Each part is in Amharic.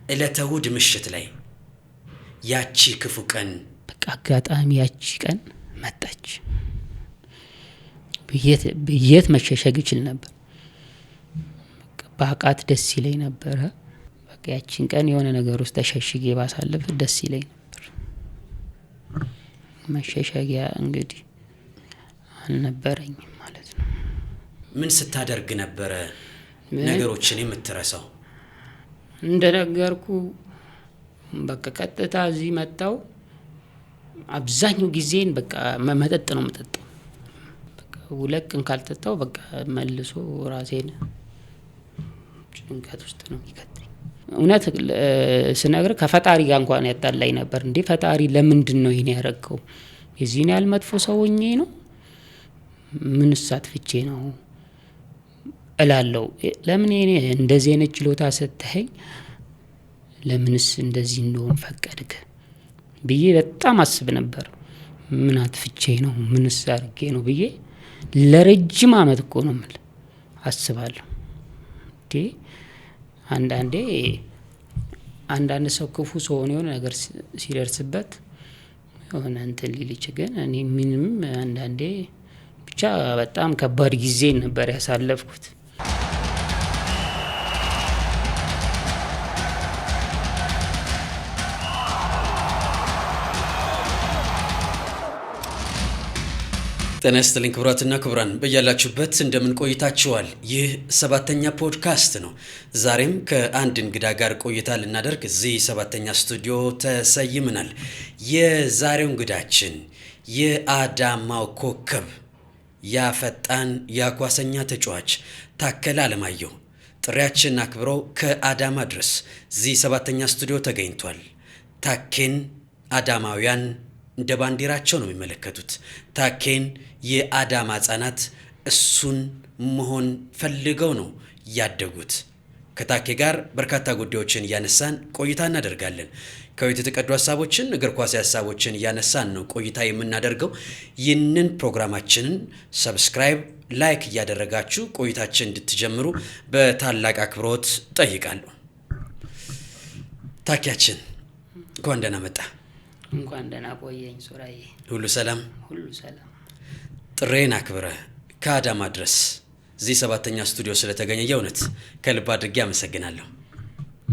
ዕለተ እሑድ ምሽት ላይ ያቺ ክፉ ቀን በቃ አጋጣሚ ያቺ ቀን መጣች። ብየት መሸሸግ ይችል ነበር። በቃ ደስ ይለኝ ነበረ። በቃ ያቺን ቀን የሆነ ነገር ውስጥ ተሸሽጌ ባሳለፍ ደስ ይለኝ ነበር። መሸሸጊያ እንግዲህ አልነበረኝም ማለት ነው። ምን ስታደርግ ነበረ ነገሮችን የምትረሳው? እንደነገርኩ በቃ ቀጥታ እዚህ መጣው። አብዛኛው ጊዜን በቃ መጠጥ ነው የምጠጣው። በቃ ሁለት ቀን ካልጠጣው በቃ መልሶ ራሴን ጭንቀት ውስጥ ነው የሚከተኝ። እውነት ስነግር ከፈጣሪ ጋር እንኳን ያጣላኝ ነበር። እንዴ ፈጣሪ ለምንድን ነው ይሄን ያደረገው? የዚህን ያህል መጥፎ ሰው ሆኜ ነው? ምንስ አጥፍቼ ነው እላለሁ። ለምን እኔ እንደዚህ አይነት ችሎታ ሰጥተኸኝ ለምንስ እንደዚህ እንደሆን ፈቀድክ ብዬ በጣም አስብ ነበር። ምን አጥፍቼ ነው? ምንስ አድርጌ ነው ብዬ ለረጅም አመት እኮ ነው የምልህ አስባለሁ። አንዳንድ ሰው ክፉ ሰው የሆነ ነገር ሲደርስበት የሆነ እንትን ሊልች፣ ግን እኔ ምንም አንዳንዴ ብቻ በጣም ከባድ ጊዜ ነበር ያሳለፍኩት። ጤና ይስጥልኝ ክቡራትና ክቡራን፣ በያላችሁበት እንደምን ቆይታችኋል? ይህ 7ኛ ፖድካስት ነው። ዛሬም ከአንድ እንግዳ ጋር ቆይታ ልናደርግ እዚህ 7ኛ ስቱዲዮ ተሰይመናል። የዛሬው እንግዳችን የአዳማው ኮከብ ያፈጣን ያኳሰኛ ተጫዋች ታከለ አለማየሁ ጥሪያችንን አክብሮ ከአዳማ ድረስ እዚህ 7ኛ ስቱዲዮ ተገኝቷል። ታኬን አዳማውያን እንደ ባንዲራቸው ነው የሚመለከቱት። ታኬን የአዳማ ህጻናት እሱን መሆን ፈልገው ነው ያደጉት። ከታኬ ጋር በርካታ ጉዳዮችን እያነሳን ቆይታ እናደርጋለን። ከቤት የተቀዱ ሀሳቦችን፣ እግር ኳስ ሀሳቦችን እያነሳን ነው ቆይታ የምናደርገው። ይህንን ፕሮግራማችንን ሰብስክራይብ፣ ላይክ እያደረጋችሁ ቆይታችን እንድትጀምሩ በታላቅ አክብሮት ጠይቃለሁ። ታኪያችን እንኳን ደህና መጣ። እንኳን ደህና ቆየኝ ሱራዬ። ሁሉ ሰላም? ሁሉ ሰላም። ጥሬን አክብረህ ከአዳማ ድረስ እዚህ 7ኛ ስቱዲዮ ስለተገኘ የእውነት ከልብ አድርጌ አመሰግናለሁ።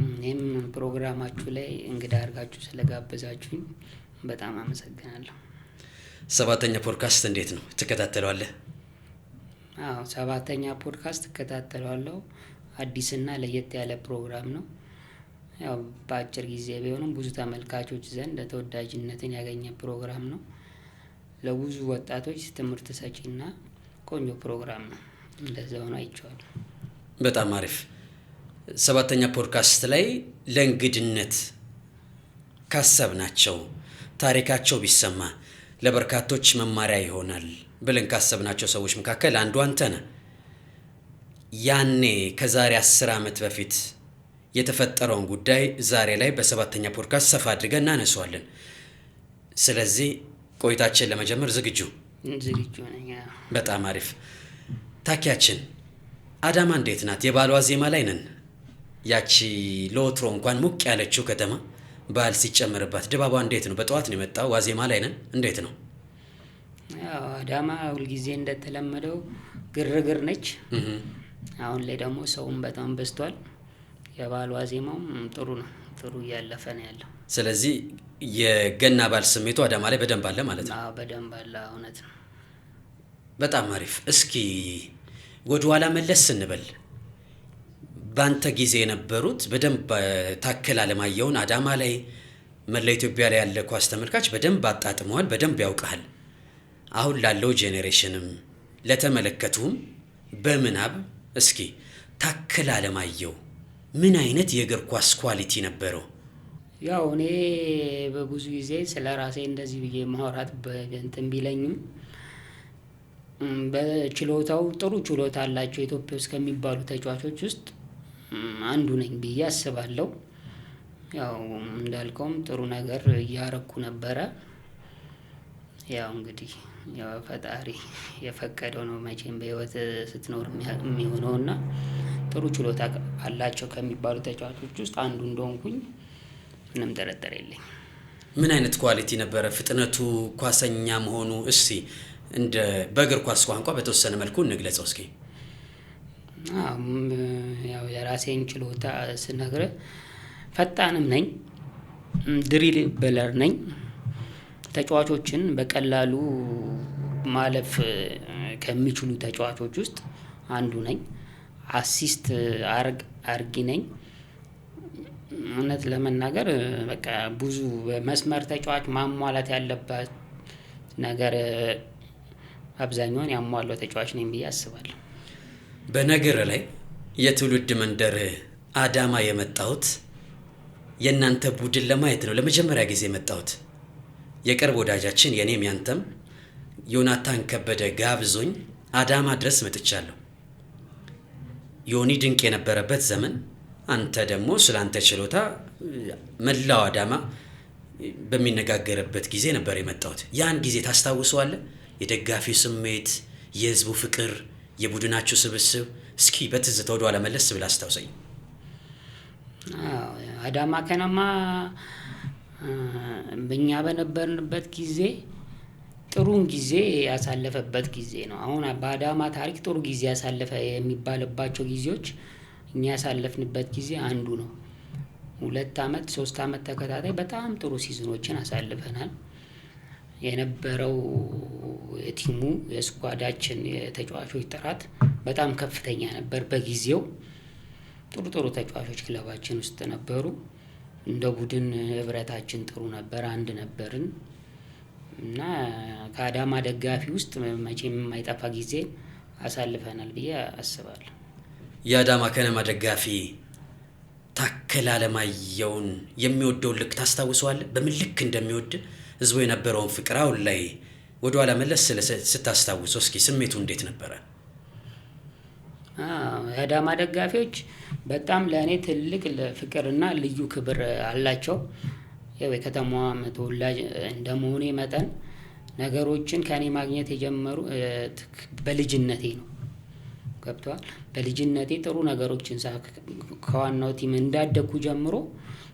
እኔም ፕሮግራማችሁ ላይ እንግዳ አድርጋችሁ ስለጋበዛችሁኝ በጣም አመሰግናለሁ። 7ኛ ፖድካስት እንዴት ነው ትከታተለዋለህ? አዎ 7ኛ ፖድካስት እከታተለዋለሁ። አዲስና ለየት ያለ ፕሮግራም ነው። ያው በአጭር ጊዜ ቢሆንም ብዙ ተመልካቾች ዘንድ ተወዳጅነትን ያገኘ ፕሮግራም ነው። ለብዙ ወጣቶች ትምህርት ሰጪና ቆንጆ ፕሮግራም ነው። እንደዛ ሆኖ አይቼዋለሁ። በጣም አሪፍ። 7ኛ ፖድካስት ላይ ለእንግድነት ካሰብናቸው ታሪካቸው ቢሰማ ለበርካቶች መማሪያ ይሆናል ብለን ካሰብናቸው ሰዎች መካከል አንዱ አንተ ነህ። ያኔ ከዛሬ 10 ዓመት በፊት የተፈጠረውን ጉዳይ ዛሬ ላይ በ7ኛ ፖድካስት ሰፋ አድርገን እናነሳዋለን። ስለዚህ ቆይታችን ለመጀመር ዝግጁ ነኝ? በጣም አሪፍ። ታኪያችን አዳማ እንዴት ናት? የባሏ ዜማ ላይ ነን። ያቺ ለወትሮ እንኳን ሙቅ ያለችው ከተማ በዓል ሲጨመርባት ድባቧ እንዴት ነው? በጠዋት ነው የመጣው፣ ዋዜማ ላይ ነን። እንዴት ነው? ያው አዳማ ሁልጊዜ እንደተለመደው ግርግር ነች። አሁን ላይ ደግሞ ሰውም በጣም በዝቷል። የበዓል ዋዜማውም ጥሩ ነው፣ ጥሩ እያለፈ ነው ያለው። ስለዚህ የገና በዓል ስሜቱ አዳማ ላይ በደንብ አለ ማለት ነው? አዎ በደንብ አለ። እውነት ነው። በጣም አሪፍ። እስኪ ወደ ኋላ መለስ ስንበል በአንተ ጊዜ የነበሩት በደንብ ታከለ አለማየሁን አዳማ ላይ መላ ኢትዮጵያ ላይ ያለ ኳስ ተመልካች በደንብ አጣጥመዋል፣ በደንብ ያውቃል። አሁን ላለው ጄኔሬሽንም ለተመለከቱም በምናብ እስኪ ታከለ አለማየሁ ምን አይነት የእግር ኳስ ኳሊቲ ነበረው? ያው እኔ በብዙ ጊዜ ስለ ራሴ እንደዚህ ብዬ ማውራት በእንትን ቢለኝም በችሎታው ጥሩ ችሎታ አላቸው ኢትዮጵያ ውስጥ ከሚባሉ ተጫዋቾች ውስጥ አንዱ ነኝ ብዬ አስባለሁ። ያው እንዳልከውም ጥሩ ነገር እያረኩ ነበረ። ያው እንግዲህ ፈጣሪ የፈቀደው ነው መቼም በህይወት ስትኖር የሚሆነውና ጥሩ ችሎታ አላቸው ከሚባሉ ተጫዋቾች ውስጥ አንዱ እንደሆንኩኝ ምንም ጥርጥር የለኝም። ምን አይነት ኳሊቲ ነበረ? ፍጥነቱ፣ ኳሰኛ መሆኑ? እስቲ እንደ በእግር ኳስ ቋንቋ በተወሰነ መልኩ እንግለጸው እስኪ። ያው የራሴን ችሎታ ስነግርህ ፈጣንም ነኝ፣ ድሪል በለር ነኝ፣ ተጫዋቾችን በቀላሉ ማለፍ ከሚችሉ ተጫዋቾች ውስጥ አንዱ ነኝ፣ አሲስት አርጊ ነኝ። እውነት ለመናገር በቃ ብዙ መስመር ተጫዋች ማሟላት ያለባት ነገር አብዛኛውን ያሟላው ተጫዋች ነኝ ብዬ አስባለሁ። በነገር ላይ የትውልድ መንደር አዳማ የመጣሁት የእናንተ ቡድን ለማየት ነው። ለመጀመሪያ ጊዜ የመጣሁት የቅርብ ወዳጃችን የኔም ያንተም ዮናታን ከበደ ጋብዞኝ አዳማ ድረስ መጥቻለሁ። ዮኒ ድንቅ የነበረበት ዘመን፣ አንተ ደግሞ ስለ አንተ ችሎታ መላው አዳማ በሚነጋገርበት ጊዜ ነበር የመጣሁት። ያን ጊዜ ታስታውሰዋለህ? የደጋፊው ስሜት፣ የህዝቡ ፍቅር፣ የቡድናችሁ ስብስብ። እስኪ በትዝታ ወደ ኋላ መለስ ብለህ አስታውሰኝ። አዳማ ከነማ በእኛ በነበርንበት ጊዜ ጥሩን ጊዜ ያሳለፈበት ጊዜ ነው። አሁን በአዳማ ታሪክ ጥሩ ጊዜ ያሳለፈ የሚባልባቸው ጊዜዎች እኛ ያሳለፍንበት ጊዜ አንዱ ነው። 2 ዓመት 3 ዓመት ተከታታይ በጣም ጥሩ ሲዝኖችን አሳልፈናል። የነበረው የቲሙ የስኳዳችን የተጫዋቾች ጥራት በጣም ከፍተኛ ነበር። በጊዜው ጥሩ ተጫዋቾች ክለባችን ውስጥ ነበሩ። እንደ ቡድን ህብረታችን ጥሩ ነበር፣ አንድ ነበርን እና ከአዳማ ደጋፊ ውስጥ መቼም የማይጠፋ ጊዜ አሳልፈናል ብዬ አስባለሁ። የአዳማ ከነማ ደጋፊ ታከለ አለማየሁን የሚወደውን ልክ ታስታውሰዋለህ? በምን ልክ እንደሚወድ ህዝቡ የነበረውን ፍቅር አሁን ላይ ወደ ኋላ መለስ ስታስታውሰው እስኪ ስሜቱ እንዴት ነበረ? የአዳማ ደጋፊዎች በጣም ለእኔ ትልቅ ፍቅርና ልዩ ክብር አላቸው። ያው የከተማዋ ተወላጅ እንደመሆኔ መጠን ነገሮችን ከኔ ማግኘት የጀመሩ በልጅነቴ ነው። ገብቷል። በልጅነቴ ጥሩ ነገሮችን ከዋናው ቲም እንዳደግኩ ጀምሮ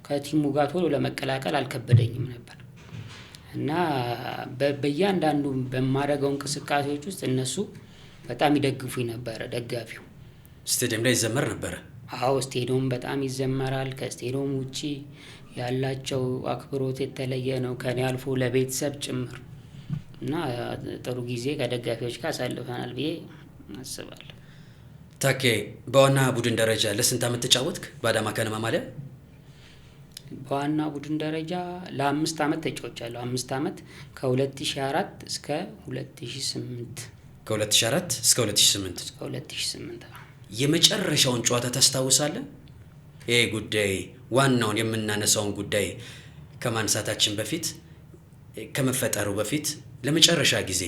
ከቲሙ ጋር ቶሎ ለመቀላቀል አልከበደኝም ነበር እና በእያንዳንዱ በማደርገው እንቅስቃሴዎች ውስጥ እነሱ በጣም ይደግፉኝ ነበረ። ደጋፊው ስቴዲየም ላይ ይዘመር ነበረ? አዎ፣ ስቴዲየም በጣም ይዘመራል። ከስቴዲየም ውጪ ያላቸው አክብሮት የተለየ ነው፣ ከኔ አልፎ ለቤተሰብ ጭምር እና ጥሩ ጊዜ ከደጋፊዎች ጋር አሳልፈናል ብዬ አስባለሁ። ታኬ፣ በዋና ቡድን ደረጃ ለስንት ዓመት ተጫወትክ በአዳማ ከነማ ማሊያ? በዋና ቡድን ደረጃ ለ5 ዓመት ተጫውቻለሁ። 5 ዓመት ከ2004 እስከ 2008 ከ2004 እስከ 2008 እስከ 2008 የመጨረሻውን ጨዋታ ታስታውሳለህ? ይሄ ጉዳይ ዋናውን የምናነሳውን ጉዳይ ከማንሳታችን በፊት ከመፈጠሩ በፊት ለመጨረሻ ጊዜ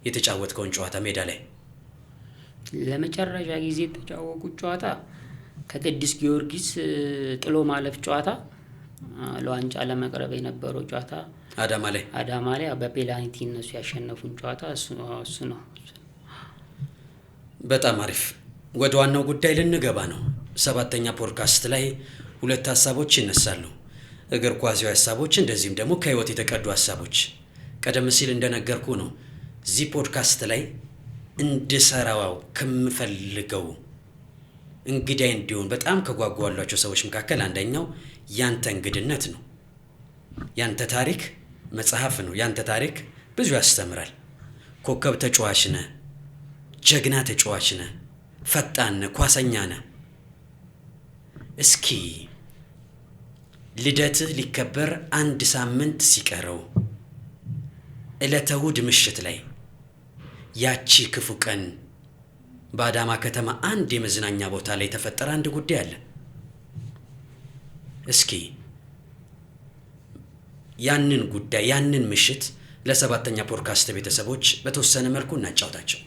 የተጫወትከውን ጨዋታ ሜዳ ላይ? ለመጨረሻ ጊዜ የተጫወትኩት ጨዋታ ከቅዱስ ጊዮርጊስ ጥሎ ማለፍ ጨዋታ ለዋንጫ ለመቅረብ የነበረው ጨዋታ አዳማ ላይ በፔናልቲ እነሱ ያሸነፉን ጨዋታ እሱ ነው። በጣም አሪፍ። ወደ ዋናው ጉዳይ ልንገባ ነው። 7ኛ ፖድካስት ላይ 2 ሀሳቦች ይነሳሉ። እግር ኳሳዊ ሀሳቦች፣ እንደዚህም ደግሞ ከህይወት የተቀዱ ሀሳቦች። ቀደም ሲል እንደነገርኩ ነው እዚህ ፖድካስት ላይ እንድሰራው ከምፈልገው እንግዳይ እንዲሆን በጣም ከጓጓሏቸው ሰዎች መካከል አንደኛው ያንተ እንግድነት ነው። ያንተ ታሪክ መጽሐፍ ነው። ያንተ ታሪክ ብዙ ያስተምራል። ኮከብ ተጫዋች ነህ፣ ጀግና ተጫዋች ነህ፣ ፈጣን ነህ፣ ኳሰኛ ነህ። እስኪ ልደትህ ሊከበር 1 ሳምንት ሲቀረው ዕለተ እሑድ ምሽት ላይ ያቺ ክፉ ቀን በአዳማ ከተማ አንድ የመዝናኛ ቦታ ላይ የተፈጠረ አንድ ጉዳይ አለ። እስኪ ያንን ጉዳይ ያንን ምሽት ለ7ኛ ፖድካስት ቤተሰቦች በተወሰነ መልኩ እናጫውታቸው።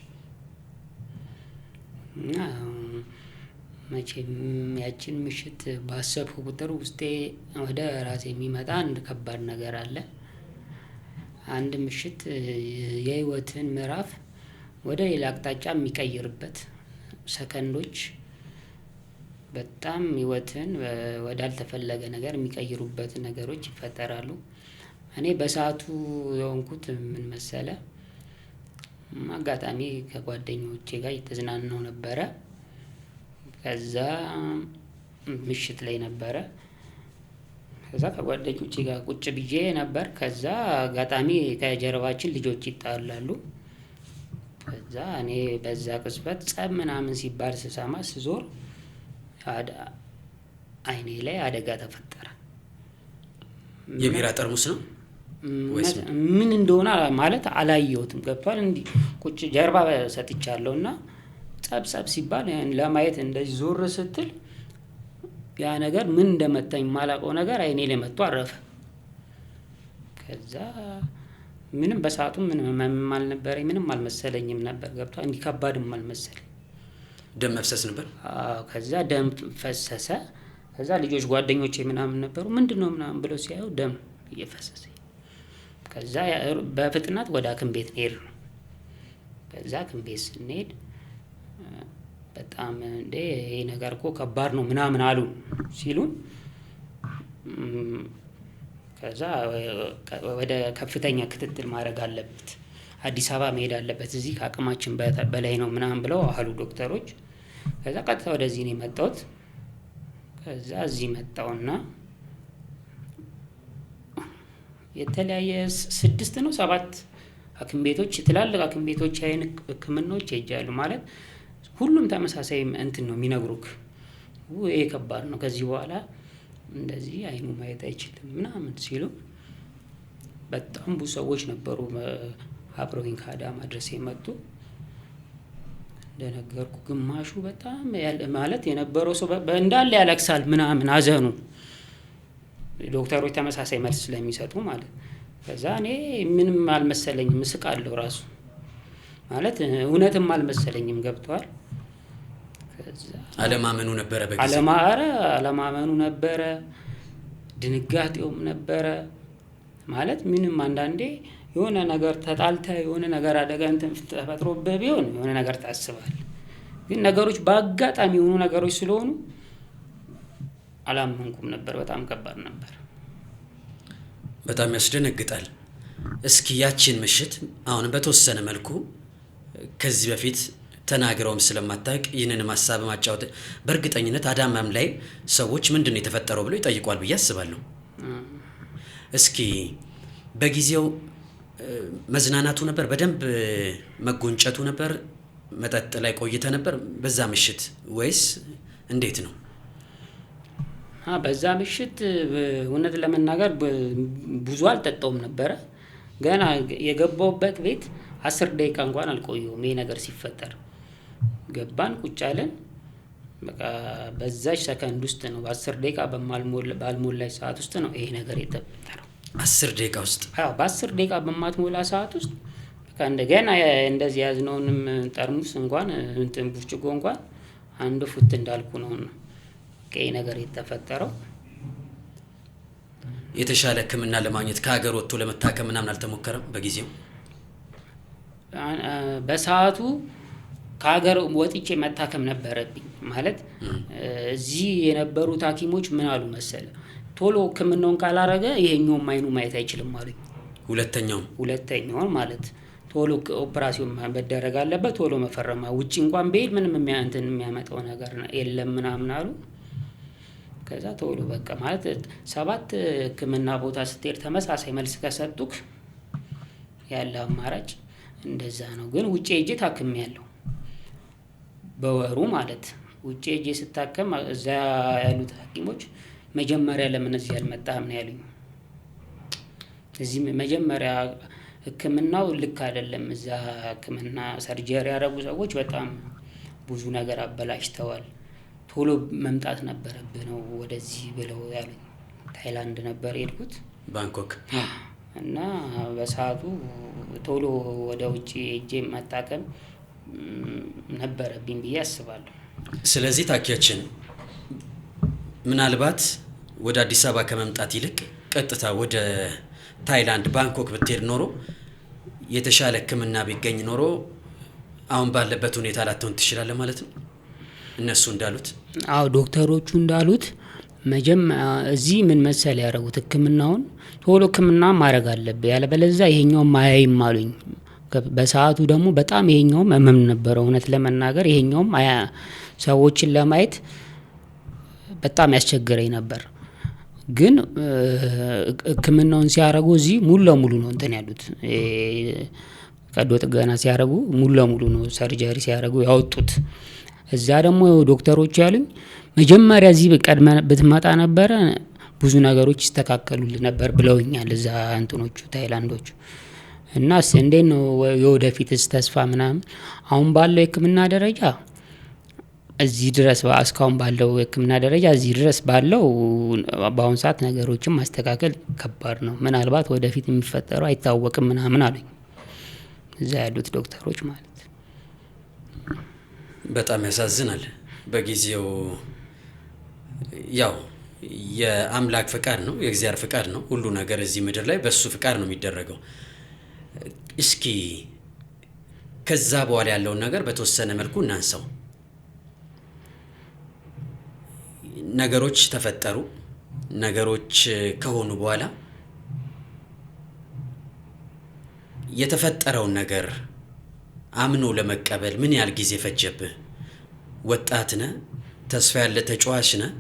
መቼም ያችን ምሽት ባሰብኩ ቁጥር ውስጤ ወደ ራሴ የሚመጣ አንድ ከባድ ነገር አለ። አንድ ምሽት የህይወትን ምዕራፍ ወደ ሌላ አቅጣጫ የሚቀይርበት ሰከንዶች በጣም ህይወትን ወዳልተፈለገ ነገር የሚቀይሩበት ነገሮች ይፈጠራሉ። እኔ በሰዓቱ የሆንኩት ምን መሰለ፣ አጋጣሚ ከጓደኞቼ ጋር እየተዝናናሁ ነበረ። ከዛ ምሽት ላይ ነበረ። ከዛ ከጓደኞቼ ጋር ቁጭ ብዬ ነበር። ከዛ አጋጣሚ ከጀርባችን ልጆች ይጣላሉ። ከዛ እኔ በዛ ቅጽበት ጸብ ምናምን ሲባል ስሰማ ስዞር አይኔ ላይ አደጋ ተፈጠረ። የቢራ ጠርሙስ ነው ወይስ ምን እንደሆነ ማለት አላየሁትም። ገብቷል። እንዲህ ቁጭ ጀርባ ሰጥቻለሁና ጸብ ሲባል ለማየት እንደዚህ ዞር ስትል ያ ነገር ምን እንደመታኝ ማላውቀው ነገር አይኔ ላይ መጥቶ አረፈ። ከዛ ምንም በሰዓቱ ምንም አልነበረኝ፣ ምንም አልመሰለኝም ነበር። ገብቷል። እንዲህ ከባድም አልመሰለኝ። ደም መፍሰስ ነበር። ከዛ ደም ፈሰሰ። ከዛ ልጆች ጓደኞቼ ምናምን ነበሩ፣ ምንድነው ምናምን ብለው ሲያዩ ደም እየፈሰሰ፣ ከዛ በፍጥነት ወደ ሐኪም ቤት ሄድ ነው። ከዛ ሐኪም ቤት ስንሄድ በጣም እንዴ ይሄ ነገር እኮ ከባድ ነው ምናምን አሉ ሲሉን፣ ከዛ ወደ ከፍተኛ ክትትል ማድረግ አለበት፣ አዲስ አበባ መሄድ አለበት፣ እዚህ ከአቅማችን በላይ ነው ምናምን ብለው አሉ ዶክተሮች። ከዛ ቀጥታ ወደዚህ ነው የመጣሁት። ከዛ እዚህ መጣሁና የተለያየ 6 ነው 7 ሐኪም ቤቶች፣ ትላልቅ ሐኪም ቤቶች አይን ህክምናዎች ሄጃለሁ። ማለት ሁሉም ተመሳሳይ እንትን ነው የሚነግሩክ፣ ይሄ ከባድ ነው ከዚህ በኋላ እንደዚህ አይኑ ማየት አይችልም ምናምን ሲሉ፣ በጣም ብዙ ሰዎች ነበሩ አብረውኝ ከአዳማ ድረስ የመጡ። እንደነገርኩ ግማሹ በጣም ማለት የነበረው ሰው እንዳለ ያለቅሳል ምናምን አዘኑ፣ ዶክተሮች ተመሳሳይ መልስ ስለሚሰጡ ማለት። ከዛ እኔ ምንም አልመሰለኝም፣ እስቃለሁ ራሱ ማለት እውነትም አልመሰለኝም። ገብቷል። አለማመኑ ነበረ፣ አለማመኑ ነበረ፣ ድንጋጤውም ነበረ። ማለት ምንም አንዳንዴ የሆነ ነገር ተጣልተ የሆነ ነገር አደጋ እንትን ተፈጥሮብህ ቢሆን የሆነ ነገር ታስባል። ግን ነገሮች በአጋጣሚ የሆኑ ነገሮች ስለሆኑ አላመንኩም ነበር። በጣም ከባድ ነበር። በጣም ያስደነግጣል። እስኪ ያቺን ምሽት አሁን በተወሰነ መልኩ ከዚህ በፊት ተናግረውም ስለማታውቅ ይህንን ሀሳብ ማጫወት በእርግጠኝነት አዳማም ላይ ሰዎች ምንድነው የተፈጠረው ብለው ይጠይቋል ብዬ አስባለሁ። እስኪ በጊዜው መዝናናቱ ነበር፣ በደንብ መጎንጨቱ ነበር፣ መጠጥ ላይ ቆይተ ነበር በዛ ምሽት ወይስ እንዴት ነው? በዛ ምሽት እውነት ለመናገር ብዙ አልጠጣውም ነበረ። ገና የገባውበት ቤት 10 ደቂቃ እንኳን አልቆየሁም። ይሄ ነገር ሲፈጠር ገባን፣ ቁጭ አለን። በቃ በዛች ሰከንድ ውስጥ ነው፣ በ10 ደቂቃ ባልሞላች ሰዓት ውስጥ ነው ይሄ ነገር የተፈጠረው። 10 ደቂቃ ውስጥ? አዎ፣ በ10 ደቂቃ በማትሞላ ሰዓት ውስጥ በቃ እንደገና እንደዚህ ያዝነውንም ጠርሙስ እንኳን እንትን ብርጭቆ እንኳን አንድ ፉት እንዳልኩ ነው ይሄ ነገር የተፈጠረው። የተሻለ ሕክምና ለማግኘት ከሀገር ወጥቶ ለመታከም ምናምን አልተሞከረም በጊዜው? በሰዓቱ ከሀገር ወጥቼ መታከም ነበረብኝ። ማለት እዚህ የነበሩት ሐኪሞች ምን አሉ መሰለ፣ ቶሎ ሕክምናውን ካላረገ ይሄኛውን አይኑ ማየት አይችልም አሉኝ። ሁለተኛውን ማለት ቶሎ ኦፕራሲዮን መደረግ አለበት፣ ቶሎ መፈረማ፣ ውጪ እንኳን በሄድ ምንም የሚያመጣው ነገር የለም ምናምን አሉ። ከዛ ቶሎ በቃ ማለት 7 ሕክምና ቦታ ስትሄድ ተመሳሳይ መልስ ከሰጡክ ያለ አማራጭ እንደዛ ነው። ግን ውጪ ሄጄ ታክሜያለሁ በወሩ ማለት። ውጪ ሄጄ ስታከም እዛ ያሉት ሐኪሞች መጀመሪያ ለምን እዚህ አልመጣህም ነው ያሉኝ። እዚህ መጀመሪያ ሕክምናው ልክ አይደለም፣ እዛ ሕክምና ሰርጀሪ ያደረጉ ሰዎች በጣም ብዙ ነገር አበላሽተዋል፣ ቶሎ መምጣት ነበረብህ ነው ወደዚህ ብለው ያሉኝ። ታይላንድ ነበር የሄድኩት፣ ባንኮክ። እና በሰዓቱ ቶሎ ወደ ውጪ ሄጄ መታከም ነበረብኝ ብዬ አስባለሁ። ስለዚህ ታኪያችን ምናልባት ወደ አዲስ አበባ ከመምጣት ይልቅ ቀጥታ ወደ ታይላንድ ባንኮክ ብትሄድ ኖሮ የተሻለ ሕክምና ቢገኝ ኖሮ አሁን ባለበት ሁኔታ ላትሆን ትችላለህ ማለት ነው? እነሱ እንዳሉት? አዎ ዶክተሮቹ እንዳሉት እዚህ ምን መሰል ያደረጉት ህክምናውን ቶሎ ህክምና ማድረግ አለብህ ያለበለዚያ ይሄኛውም አያይም አሉኝ። በሰዓቱ ደግሞ በጣም ይሄኛውም ህመም ነበረው። እውነት ለመናገር ይሄኛውም ሰዎችን ለማየት በጣም ያስቸግረኝ ነበር። ግን ህክምናውን ሲያደርጉ እዚህ ሙሉ ለሙሉ ነው እንትን ያሉት። ቀዶ ጥገና ሲያደርጉ ሙሉ ለሙሉ ነው ሰርጀሪ ሲያደርጉ ያወጡት። እዛ ደግሞ ዶክተሮች ያሉኝ መጀመሪያ እዚህ ቀድመህ ብትመጣ ነበረ ብዙ ነገሮች ይስተካከሉልህ ነበር ብለውኛል እዛ እንትኖቹ ታይላንዶቹ። እና እንዴት ነው የወደፊትስ ተስፋ ምናምን? አሁን ባለው የህክምና ደረጃ እዚህ ድረስ እስካሁን ባለው የህክምና ደረጃ እዚህ ድረስ ባለው በአሁን ሰዓት ነገሮችን ማስተካከል ከባድ ነው። ምናልባት ወደፊት የሚፈጠረው አይታወቅም ምናምን አሉኝ እዛ ያሉት ዶክተሮች ማለት። በጣም ያሳዝናል። በጊዜው ያው የአምላክ ፍቃድ ነው፣ የእግዚአብሔር ፍቃድ ነው። ሁሉ ነገር እዚህ ምድር ላይ በሱ ፍቃድ ነው የሚደረገው። እስኪ ከዛ በኋላ ያለውን ነገር በተወሰነ መልኩ እናንሳው። ነገሮች ተፈጠሩ። ነገሮች ከሆኑ በኋላ የተፈጠረውን ነገር አምኖ ለመቀበል ምን ያህል ጊዜ ፈጀብህ? ወጣት ነህ፣ ተስፋ ያለ ተጫዋች ነህ።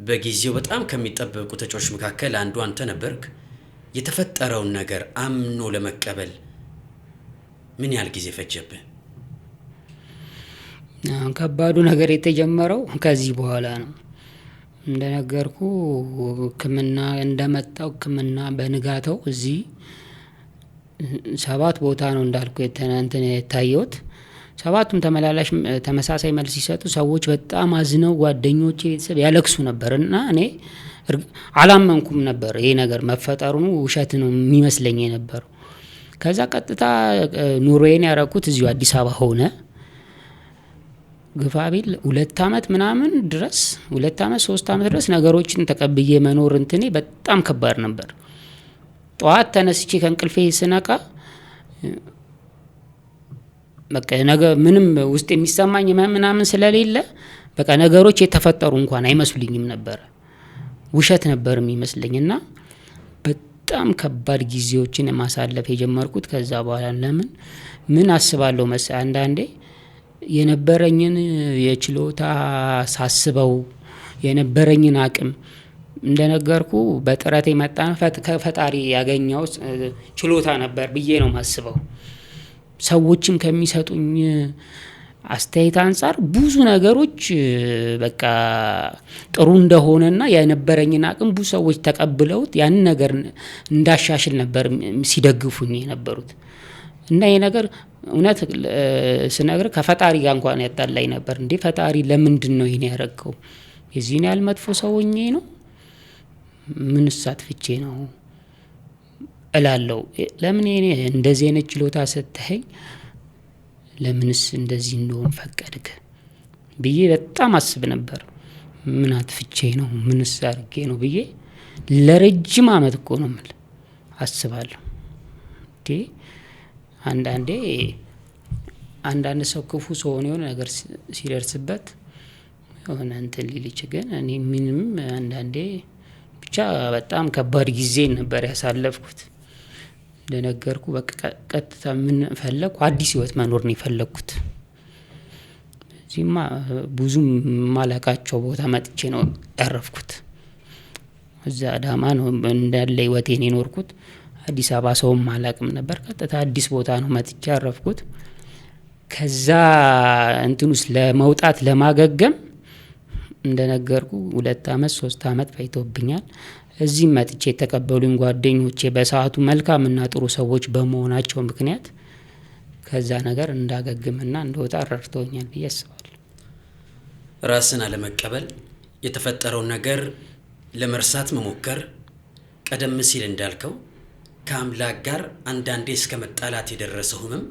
በጊዜው በጣም ከሚጠበቁ ተጫዋቾች መካከል አንዱ አንተ ነበርክ። የተፈጠረውን ነገር አምኖ ለመቀበል ምን ያህል ጊዜ ፈጀብህ? ከባዱ ነገር የተጀመረው ከዚህ በኋላ ነው። እንደነገርኩ ህክምና እንደመጣው ህክምና በንጋታው እዚህ 7 ቦታ ነው እንዳልኩ እንትን የታየሁት። 7ቱም ተመላላሽ ተመሳሳይ መልስ ሲሰጡ ሰዎች በጣም አዝነው ጓደኞቼ፣ ቤተሰብ ያለቅሱ ነበር እና እኔ አላመንኩም ነበር ይሄ ነገር መፈጠሩን። ውሸት ነው የሚመስለኝ የነበረው። ከዛ ቀጥታ ኑሮዬን ያረኩት እዚሁ አዲስ አበባ ሆነ። ግፋቢል 2 አመት ምናምን ድረስ 2 አመት 3 አመት ድረስ ነገሮችን ተቀብዬ መኖር እንትኔ በጣም ከባድ ነበር። ጠዋት ተነስቼ ከእንቅልፌ ስነቃ በቃ ምንም ውስጥ የሚሰማኝ ምናምን ስለሌለ በቃ ነገሮች የተፈጠሩ እንኳን አይመስሉኝም ነበር። ውሸት ነበር የሚመስለኝና በጣም ከባድ ጊዜዎችን ማሳለፍ የጀመርኩት ከዛ በኋላ። ለምን ምን አስባለሁ መሰለህ አንዳንዴ የነበረኝን የችሎታ ሳስበው የነበረኝን አቅም እንደነገርኩ በጥረት የመጣ ከፈጣሪ ያገኘው ችሎታ ነበር ብዬ ነው ማስበው። ሰዎችም ከሚሰጡኝ አስተያየት አንፃር ብዙ ነገሮች በቃ ጥሩ እንደሆነና የነበረኝን አቅም ብዙ ሰዎች ተቀብለውት ያን ነገር እንዳሻሽል ነበር ሲደግፉኝ የነበሩት። እና ይሄ ነገር እውነት ስነግር ከፈጣሪ ጋር እንኳን ያጣላኝ ነበር። እንዴ ፈጣሪ ለምንድን ነው ይሄን ያደረገው? የዚህን ያህል መጥፎ ሰው ሆኜ ነው? ምንስ አጥፍቼ ነው እላለሁ። ለምን እኔ እንደዚህ አይነት ችሎታ ሰጥተኸኝ ለምንስ እንደዚህ እንደሆን ፈቀድክ ብዬ በጣም አስብ ነበር። ምን አጥፍቼ ነው? ምንስ አድርጌ ነው ብዬ ለረጅም አመት እኮ ነው የምልህ አስባለሁ። አንዳንድ ሰው ክፉ ሰው የሆነ ነገር ሲደርስበት የሆነ እንትን ሊልች፣ ግን እኔ ምንም አንዳንዴ ብቻ በጣም ከባድ ጊዜ ነበር ያሳለፍኩት። እንደነገርኩ በቃ ቀጥታ ምን ፈለኩ? አዲስ ህይወት መኖር ነው የፈለኩት። እዚህማ ብዙም ማላቃቸው ቦታ መጥቼ ነው ያረፍኩት። እዛ አዳማ ነው እንዳለ ህይወቴን የኖርኩት። አዲስ አበባ ሰውም አላቅም ነበር። ቀጥታ አዲስ ቦታ ነው መጥቼ ያረፍኩት። ከዛ እንትን ውስጥ ለመውጣት ለማገገም እንደነገርኩ 2 አመት 3 አመት ፈይቶብኛል። እዚህ መጥቼ የተቀበሉኝ ጓደኞቼ በሰዓቱ መልካምና ጥሩ ሰዎች በመሆናቸው ምክንያት ከዛ ነገር እንዳገግምና እንደወጣ ረድተውኛል ብዬ አስባለሁ። ራስን አለመቀበል፣ የተፈጠረውን ነገር ለመርሳት መሞከር፣ ቀደም ሲል እንዳልከው ከአምላክ ጋር አንዳንዴ እስከ መጣላት የደረሰው ህመም፣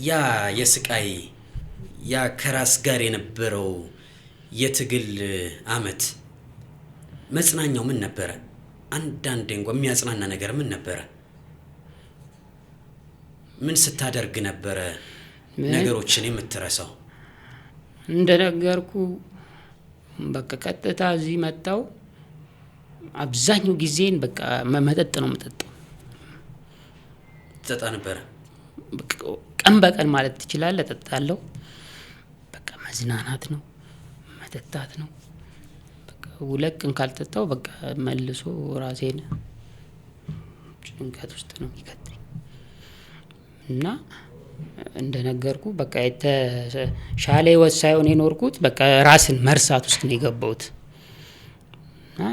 ያ የስቃይ ያ ከራስ ጋር የነበረው የትግል አመት መጽናኛው ምን ነበረ? አንዳንዴ እንኳን የሚያጽናና ነገር ምን ነበረ? ምን ስታደርግ ነበረ ነገሮችን የምትረሳው? እንደነገርኩ በቃ ቀጥታ እዚህ መጣው አብዛኛው ጊዜን በቃ መጠጥ ነው የምጠጣው። ትጠጣ ነበር? ቀን በቀን ማለት ትችላለህ እጠጣለሁ። በቃ መዝናናት ነው መጠጣት ነው። በቃ 2 ቀን ካልጠጣው በቃ መልሶ ራሴን ጭንቀት ውስጥ ነው የሚከተኝ እና እንደነገርኩ በቃ የተሻለ ህይወት ሳይሆን የኖርኩት በቃ ራስን መርሳት ውስጥ ነው የገባሁት። እና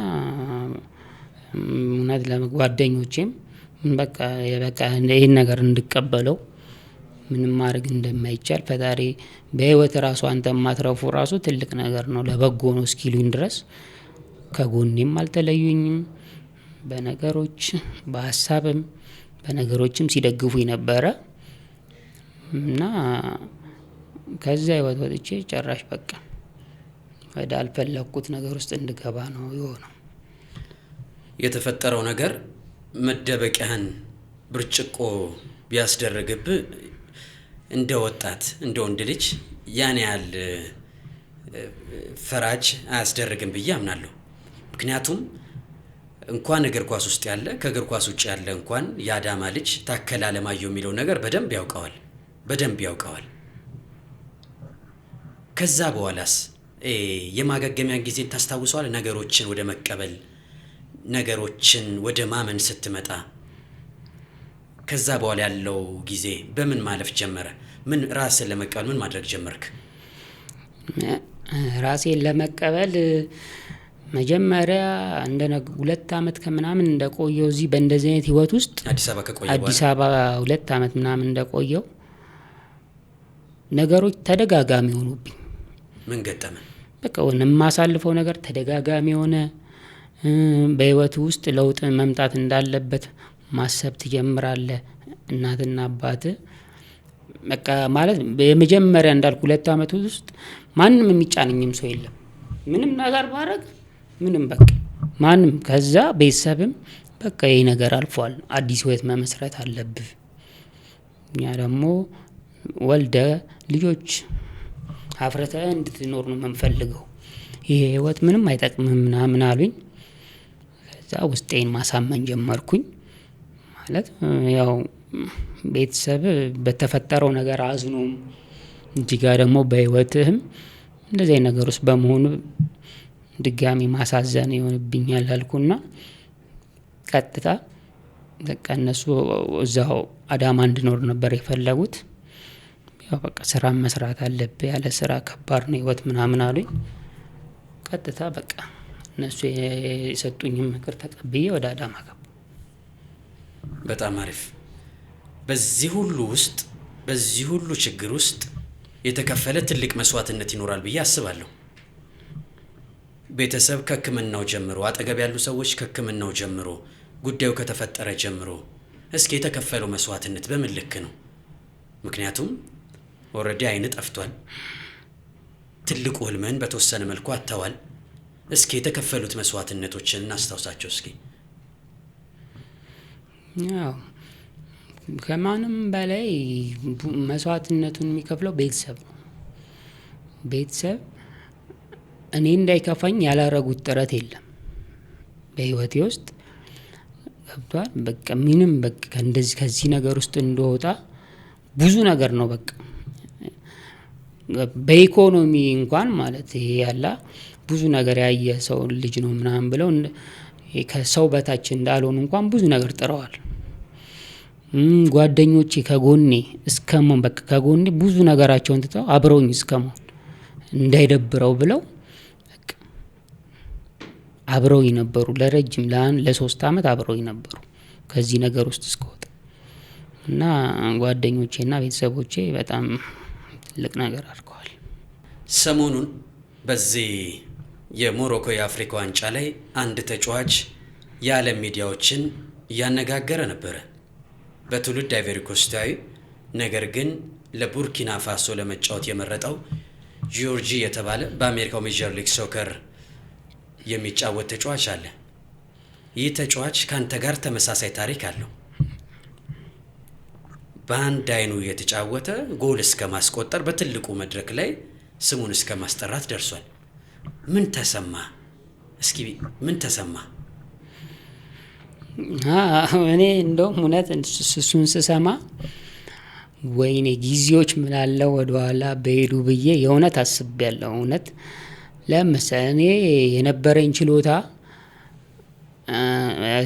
እውነት ለጓደኞቼም በቃ ይሄን ነገር እንድቀበለው ምንም ማድረግ እንደማይቻል ፈጣሪ በህይወት ራሱ አንተ ማትረፉ ራሱ ትልቅ ነገር ነው ለበጎ ነው እስኪሉኝ ድረስ ከጎኔም አልተለዩኝም። በነገሮች በሀሳብም በነገሮችም ሲደግፉኝ ነበረ እና ከዛ ህይወት ወጥቼ ጭራሽ በቃ ወደ አልፈለኩት ነገር ውስጥ እንድገባ ነው የሆነው። የተፈጠረው ነገር መደበቂያን ብርጭቆ ቢያስደርግብህ እንደ ወጣት እንደ ወንድ ልጅ ያን ያህል ፈራጅ አያስደርግም ብዬ አምናለሁ። ምክንያቱም እንኳን እግር ኳስ ውስጥ ያለ ከእግር ኳስ ውጭ ያለ እንኳን የአዳማ ልጅ ታከለ አለማየሁ የሚለው ነገር በደንብ ያውቀዋል። ከዛ በኋላስ የማገገሚያ ጊዜ ታስታውሰዋል? ነገሮችን ወደ መቀበል ነገሮችን ወደ ማመን ስትመጣ ከዛ በኋላ ያለው ጊዜ በምን ማለፍ ጀመረ? ምን ራስን ለመቀበል ምን ማድረግ ጀመርክ? ራሴን ለመቀበል መጀመሪያ እንደ 2 አመት ከምናምን እንደቆየው እዚህ በእንደዚህ አይነት ህይወት ውስጥ አዲስ አበባ 2 አመት ምናምን እንደቆየው ነገሮች ተደጋጋሚ ሆኑብኝ። ምን ገጠመ? በቃ የማሳልፈው ነገር ተደጋጋሚ ሆነ። በህይወት ውስጥ ለውጥ መምጣት እንዳለበት ማሰብ ትጀምራለህ። እናትና አባት በቃ ማለት የመጀመሪያ እንዳልኩ 2 አመት ውስጥ ማንም የሚጫነኝም ሰው የለም። ምንም ነገር ባረግ ምንም በቃ ማንም ከዛ ቤተሰብም በቃ ይሄ ነገር አልፏል አዲስ ህይወት መመስረት አለብህ። ያ ደግሞ ወልደ ልጆች አፍረተ እንድትኖር ነው የምንፈልገው። ይሄ ህይወት ምንም አይጠቅምም ምናምን አሉኝ። ከዛ ውስጤን ማሳመን ጀመርኩኝ። ማለት ያው ቤተሰብ በተፈጠረው ነገር አዝኖም እዚህ ጋር ደግሞ በህይወትህም እንደዚህ ነገር ውስጥ በመሆኑ ድጋሚ ማሳዘን ይሆንብኛል አልኩና ቀጥታ በቃ እነሱ እዛው አዳማ እንድኖር ነበር የፈለጉት። ያው በቃ ስራ መስራት አለብህ ያለ ስራ ከባድ ነው ህይወት ምናምን አሉኝ። ቀጥታ በቃ እነሱ የሰጡኝን ምክር ተቀብዬ ወደ አዳማ ገባሁ። በጣም አሪፍ። በዚህ ሁሉ ችግር ውስጥ የተከፈለ ትልቅ መስዋዕትነት ይኖራል ብዬ አስባለሁ። ቤተሰብ ከህክምናው ጀምሮ አጠገብ ያሉ ሰዎች ከህክምናው ጀምሮ ጉዳዩ ከተፈጠረ ጀምሮ እስኪ የተከፈለው መስዋዕትነት በምን ልክ ነው? ምክንያቱም ኦሬዲ አይን ጠፍቷል። ትልቁ ህልምህን በተወሰነ መልኩ አጥተዋል። እስኪ የተከፈሉት መስዋዕትነቶችን እናስታውሳቸው እስኪ። ያው ከማንም በላይ መስዋዕትነቱን የሚከፍለው ቤተሰብ ነው። ቤተሰብ እኔ እንዳይከፋኝ ያላረጉት ጥረት የለም በህይወቴ ውስጥ ገብቷል። በቃ ምንም በቃ እንደዚህ ከዚህ ነገር ውስጥ እንደወጣ ብዙ ነገር ነው በቃ በኢኮኖሚ እንኳን ማለት ይሄ ያላ ብዙ ነገር ያየ ሰው ልጅ ነው ምናምን ብለው ከሰው በታች እንዳልሆኑ እንኳን ብዙ ነገር ጥረዋል። ጓደኞቼ ከጎኔ እስከመሆን በቃ ከጎኔ ብዙ ነገራቸውን ትተው አብረውኝ እስከመሆን እንዳይደብረው ብለው በቃ አብረውኝ ነበሩ። ለረጅም ለ3 አመት አብረውኝ ነበሩ ከዚህ ነገር ውስጥ እስከወጣ እና ጓደኞቼና ቤተሰቦቼ በጣም ትልቅ ነገር አድርገዋል። ሰሞኑን በዚህ የሞሮኮ የአፍሪካ ዋንጫ ላይ አንድ ተጫዋች የዓለም ሚዲያዎችን እያነጋገረ ነበረ። በትውልድ አይቮሪ ኮስታዊ ነገር ግን ለቡርኪና ፋሶ ለመጫወት የመረጠው ጂዮርጂ የተባለ በአሜሪካው ሜጀር ሊግ ሶከር የሚጫወት ተጫዋች አለ። ይህ ተጫዋች ካንተ ጋር ተመሳሳይ ታሪክ አለው። በአንድ አይኑ የተጫወተ ጎል እስከ ማስቆጠር በትልቁ መድረክ ላይ ስሙን እስከ ማስጠራት ደርሷል። ምን ተሰማ? እስኪ ምን ተሰማ? እኔ እንደውም እውነት እሱን ስሰማ ወይኔ ጊዜዎች ምናለው ወደኋላ በሄዱ ብዬ የእውነት አስቤያለሁ። እውነት ለምሳሌ እኔ የነበረኝ ችሎታ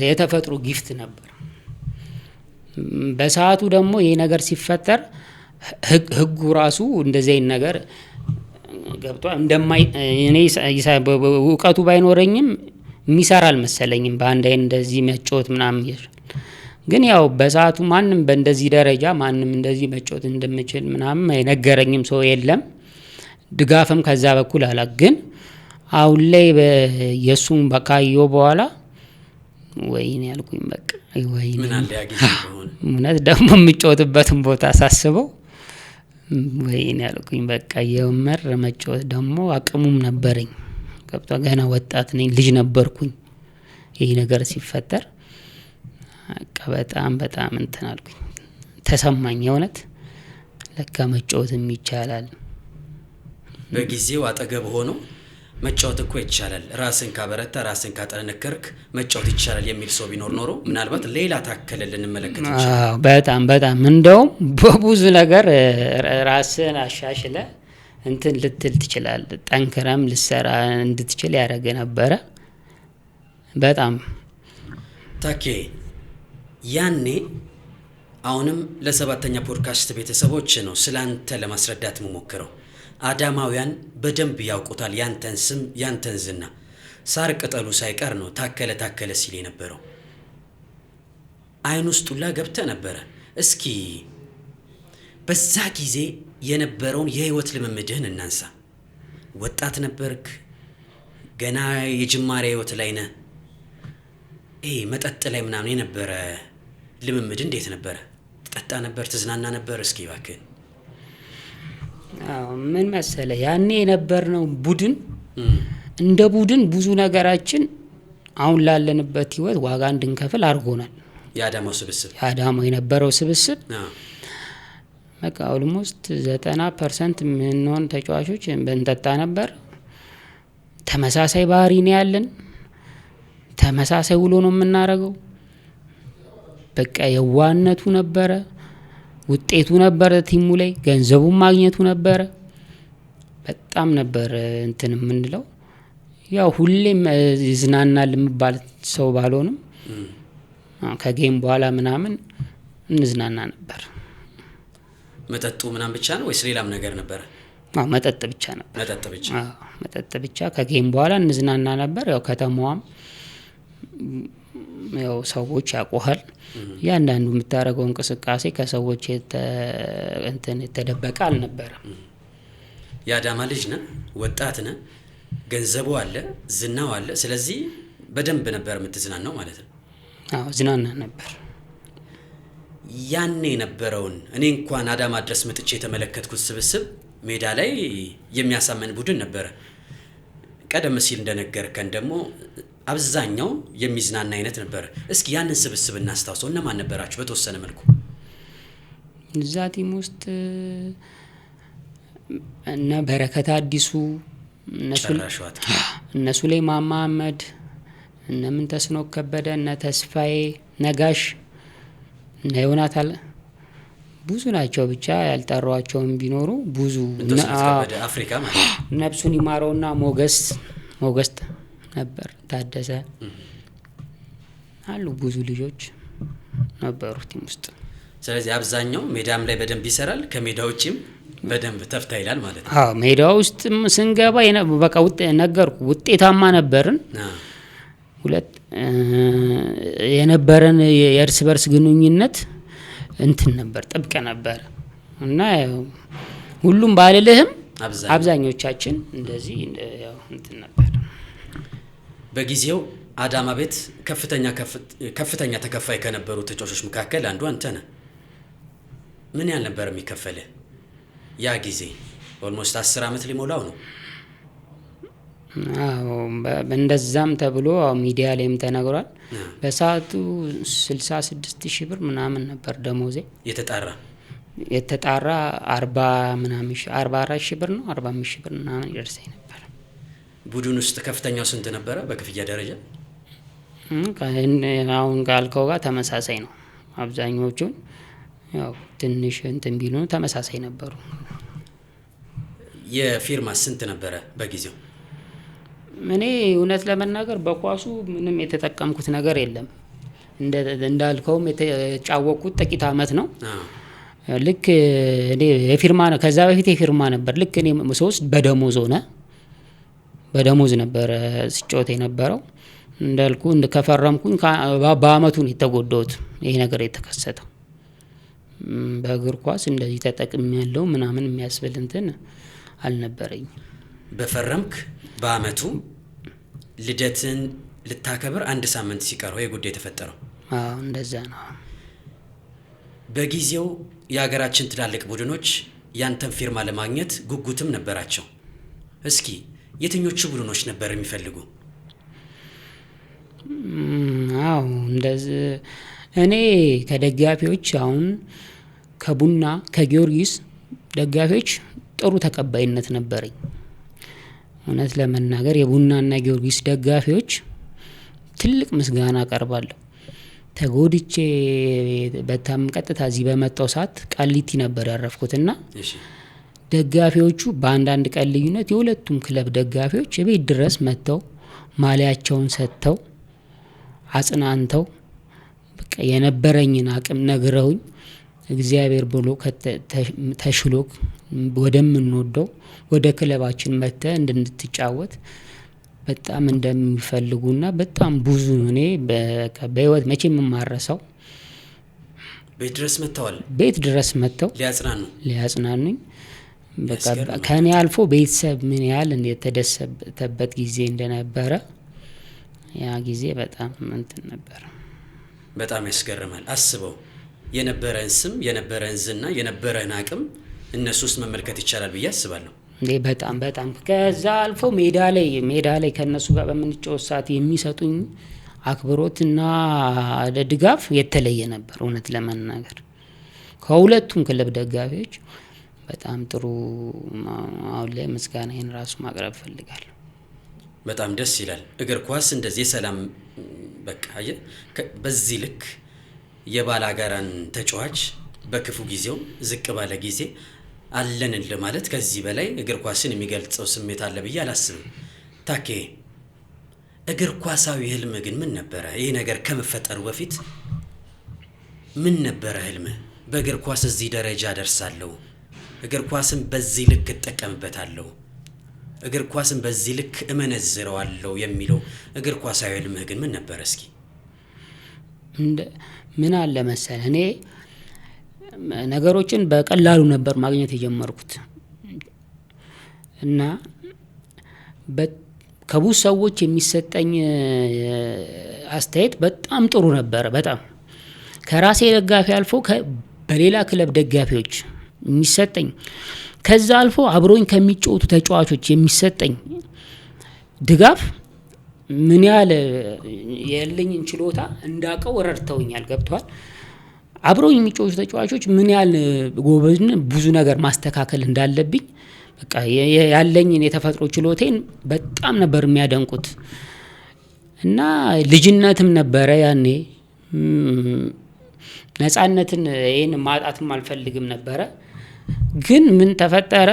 የተፈጥሮ ጊፍት ነበር። በሰዓቱ ደግሞ ይሄ ነገር ሲፈጠር ህጉ ራሱ እንደዚህ አይነት ነገር ገብቷል እንደማይ እኔ እውቀቱ ባይኖረኝም የሚሰራ አልመሰለኝም በአንድ አይን እንደዚህ መጫወት ምናምን ይችላል። ግን ያው በሰዓቱ ማንም በእንደዚህ ደረጃ ማንም እንደዚህ መጫወት እንደምችል ምናምን የነገረኝም ሰው የለም። ድጋፍም ከዛ በኩል አላ ግን አሁን ላይ የሱን በካዮ በኋላ ወይኔ ያልኩኝ በቃ ወይኔ ምን አለ ያጊዜ ሆነ እውነት ደግሞ የምጫወትበትን ቦታ ሳስበው ወይኔ ያልኩኝ በቃ የመር መጫወት ደግሞ አቅሙም ነበረኝ። ገብቷ ገና ወጣት ነኝ ልጅ ነበርኩኝ። ይሄ ነገር ሲፈጠር በጣም እንትን አልኩኝ ተሰማኝ። የእውነት ለካ መጫወትም ይቻላል። በጊዜው አጠገብ ሆኖ መጫወት እኮ ይቻላል፣ ራስን ካበረታ ራስን ካጠነከርክ መጫወት ይቻላል የሚል ሰው ቢኖር ኖሮ ምናልባት ሌላ ታከለ ልንመለከት ይችላል። በጣም እንደውም በብዙ ነገር ራስን አሻሽለ እንትን ልትል ትችላል፣ ጠንክረም ልሰራ እንድትችል ያደረገ ነበረ። በጣም ታኬ ያኔ አሁንም ለሰባተኛ ፖድካስት ቤተሰቦች ነው ስላንተ ለማስረዳት መሞክረው። አዳማውያን በደንብ ያውቁታል ያንተን ስም ያንተን ዝና። ሳር ቅጠሉ ሳይቀር ነው ታከለ ሲል የነበረው። አይን ውስጥ ሁላ ገብተ ነበረ። እስኪ በዛ ጊዜ የነበረውን የህይወት ልምምድህን እናንሳ። ወጣት ነበርክ፣ ገና የጅማሬ ህይወት ላይ ነህ። መጠጥ ላይ ምናምን የነበረ ልምምድ እንዴት ነበረ? ትጠጣ ነበር? ትዝናና ነበር? እስኪ እባክህ። ምን መሰለ ያኔ የነበርነው ቡድን እንደ ቡድን ብዙ ነገራችን አሁን ላለንበት ህይወት ዋጋ እንድንከፍል አድርጎናል። የአዳማው ስብስብ የአዳማው የነበረው ስብስብ በቃ ኦልሞስት 90% ምንሆን ተጫዋቾች በእንጠጣ ነበር። ተመሳሳይ ባህሪ ነው ያለን፣ ተመሳሳይ ውሎ ነው የምናደርገው። በቃ የዋነቱ ነበረ፣ ውጤቱ ነበረ፣ ቲሙ ላይ ገንዘቡን ማግኘቱ ነበረ። በጣም ነበር እንትን የምንለው። ያው ሁሌም ይዝናናል የምባል ሰው ባልሆንም ከጌም በኋላ ምናምን እንዝናና ነበር። መጠጡ ምናምን ብቻ ነው ወይስ ሌላም ነገር ነበር? መጠጥ ብቻ ነበር። መጠጥ ብቻ ከጌም በኋላ እንዝናና ነበር። ያው ከተማዋም ያው ሰዎች ያቆሃል ያንዳንዱ የምታረገው እንቅስቃሴ ከሰዎች እንትን የተደበቀ አልነበረም። የአዳማ ልጅ ነህ፣ ወጣት ነህ፣ ገንዘቡ አለ፣ ዝናው አለ። ስለዚህ በደንብ ነበር የምትዝናናው ማለት ነው። ዝናና ነበር። ያኔ የነበረውን እኔ እንኳን አዳማ ድረስ መጥቼ የተመለከትኩት ስብስብ ሜዳ ላይ የሚያሳመን ቡድን ነበረ። ቀደም ሲል እንደነገርከን ደግሞ አብዛኛው የሚዝናና አይነት ነበር። እስኪ ያንን ስብስብ እናስታውሰው። እነማን ነበራችሁ በተወሰነ መልኩ እዛ ቲም ውስጥ? እነ በረከት አዲሱ፣ እነ ሱሌማን መሐመድ፣ እነ ምንተስኖ ከበደ፣ እነ ተስፋዬ ነጋሽ፣ እነ ዮናታን ብዙ ናቸው። ብቻ ያልጠሯቸውም ቢኖሩ ብዙ አፍሪካ ማለት ነፍሱን ይማረውና ሞገስ ነበር፣ ታደሰ አሉ። ብዙ ልጆች ነበሩ ቲም ውስጥ። ስለዚህ አብዛኛው ሜዳም ላይ በደንብ ይሰራል፣ ከሜዳ ውጪም በደንብ ተፍታ ይላል ማለት ነው። ሜዳ ውስጥ ስንገባ በቃ ነገርኩ ውጤታማ ነበርን። ሁለት የነበረን የእርስ በርስ ግንኙነት እንትን ነበር፣ ጥብቅ ነበር እና ሁሉም ባልልህም አብዛኞቻችን እንደዚህ ያው እንትን ነበር። በጊዜው አዳማ ቤት ከፍተኛ ተከፋይ ከነበሩ ተጫዋቾች መካከል አንዱ አንተ ነህ። ምን ያህል ነበር የሚከፈልህ ያ ጊዜ? ኦልሞስት 10 አመት ሊሞላው ነው። እንደዛም ተብሎ ሚዲያ ላይም ተነግሯል። በሰዓቱ 66,000 ብር ምናምን ነበር ደሞዜ የተጣራ የተጣራ 40 ምናምን 44 ሺህ ብር ነው 45 ሺህ ብር ምናምን ይደርሰኝ ነበር። ቡድን ውስጥ ከፍተኛው ስንት ነበረ በክፍያ ደረጃ? አሁን ካልከው ጋር ተመሳሳይ ነው። አብዛኞቹ ያው ትንሽ እንትን ቢሉ ተመሳሳይ ነበሩ። የፊርማ ስንት ነበረ በጊዜው? እኔ እውነት ለመናገር በኳሱ ምንም የተጠቀምኩት ነገር የለም። እንዳልከውም የተጫወቅኩት ጥቂት አመት ነው። ልክ እኔ የፊርማ ነው ከዛ በፊት የፊርማ ነበር። ልክ እኔ ሶስት በደሞዝ ነበር ሲጫወት የነበረው። እንዳልኩ ከፈረምኩኝ በአመቱ ነው የተጎዳሁት ይሄ ነገር የተከሰተው። በእግር ኳስ እንደዚህ ተጠቅሜያለሁ ምናምን የሚያስብል እንትን አልነበረኝም። በፈረምክ በአመቱ ልደትን ልታከብር አንድ ሳምንት ሲቀረው የጉዳይ የተፈጠረው? አዎ እንደዛ ነው። በጊዜው የሀገራችን ትላልቅ ቡድኖች ያንተን ፊርማ ለማግኘት ጉጉትም ነበራቸው። እስኪ የትኞቹ ቡድኖች ነበር የሚፈልጉ? አዎ እንደዚህ እኔ ከደጋፊዎች አሁን ከቡና ከጊዮርጊስ ደጋፊዎች ጥሩ ተቀባይነት ነበረኝ። እውነት ለመናገር የቡናና ጊዮርጊስ ደጋፊዎች ትልቅ ምስጋና አቀርባለሁ። ተጎድቼ በጣም ቀጥታ እዚህ በመጣው ሰዓት ቃሊቲ ነበር ያረፍኩትና ደጋፊዎቹ በአንዳንድ ቀን ልዩነት የሁለቱም ክለብ ደጋፊዎች ቤት ድረስ መጥተው ማሊያቸውን ሰጥተው አጽናንተው በቃ የነበረኝን አቅም ነግረውኝ እግዚአብሔር ብሎ ተሽሎክ ወደምንወደው ወደ ክለባችን መጥተህ እንድንትጫወት በጣም እንደሚፈልጉና በጣም ብዙ እኔ በህይወት መቼም የማረሳው ቤት ድረስ መጥተው ሊያጽናኑኝ በቃ ከኔ አልፎ ቤተሰብ ምን ያህል እንደተደሰተበት ጊዜ እንደነበረ ያ ጊዜ በጣም እንትን ነበር። በጣም ያስገርማል። አስበው የነበረን ስም የነበረን ዝና የነበረን አቅም እነሱስ መመልከት ይቻላል ብዬ አስባለሁ። በጣም ከዛ አልፎ ሜዳ ላይ ከነሱ ጋር በምንጫወት ሰዓት የሚሰጡኝ አክብሮትና ድጋፍ የተለየ ነበር። እውነት ለመናገር ከሁለቱም ክለብ ደጋፊዎች በጣም ጥሩ አሁን ላይ ምስጋናዬን ራሱ ማቅረብ ፈልጋለሁ። በጣም ደስ ይላል። እግር ኳስ እንደዚህ ሰላም በቃ በዚህ ልክ የባላጋራን ተጫዋች በክፉ ጊዜው ዝቅ ባለ ጊዜ አለን ለማለት ከዚህ በላይ እግር ኳስን የሚገልጸው ስሜት አለ ብዬ አላስብም። ታኬ እግር ኳሳዊ ህልም ግን ምን ነበረ? ይሄ ነገር ከመፈጠሩ በፊት ምን ነበረ ህልም? በእግር ኳስ እዚህ ደረጃ ደርሳለሁ፣ እግር ኳስን በዚህ ልክ እጠቀምበታለሁ፣ እግር ኳስን በዚህ ልክ እመነዝረዋለሁ የሚለው እግር ኳሳዊ ህልምህ ግን ምን ነበረ? እስኪ ምን አለ መሰለህ እኔ ነገሮችን በቀላሉ ነበር ማግኘት የጀመርኩት እና ከብዙ ሰዎች የሚሰጠኝ አስተያየት በጣም ጥሩ ነበር። በጣም ከራሴ ደጋፊ አልፎ በሌላ ክለብ ደጋፊዎች የሚሰጠኝ ከዛ አልፎ አብሮኝ ከሚጫወቱ ተጫዋቾች የሚሰጠኝ ድጋፍ ምን ያህል ያለኝን ችሎታ እንዳቀው ረድተውኛል። ገብቷል? አብሮኝ የሚጫወቱ ተጫዋቾች ምን ያህል ጎበዝን ብዙ ነገር ማስተካከል እንዳለብኝ በቃ ያለኝን የተፈጥሮ ችሎታን በጣም ነበር የሚያደንቁት እና ልጅነትም ነበረ ያኔ ነፃነትን ይሄን ማጣትም አልፈልግም ነበረ። ግን ምን ተፈጠረ?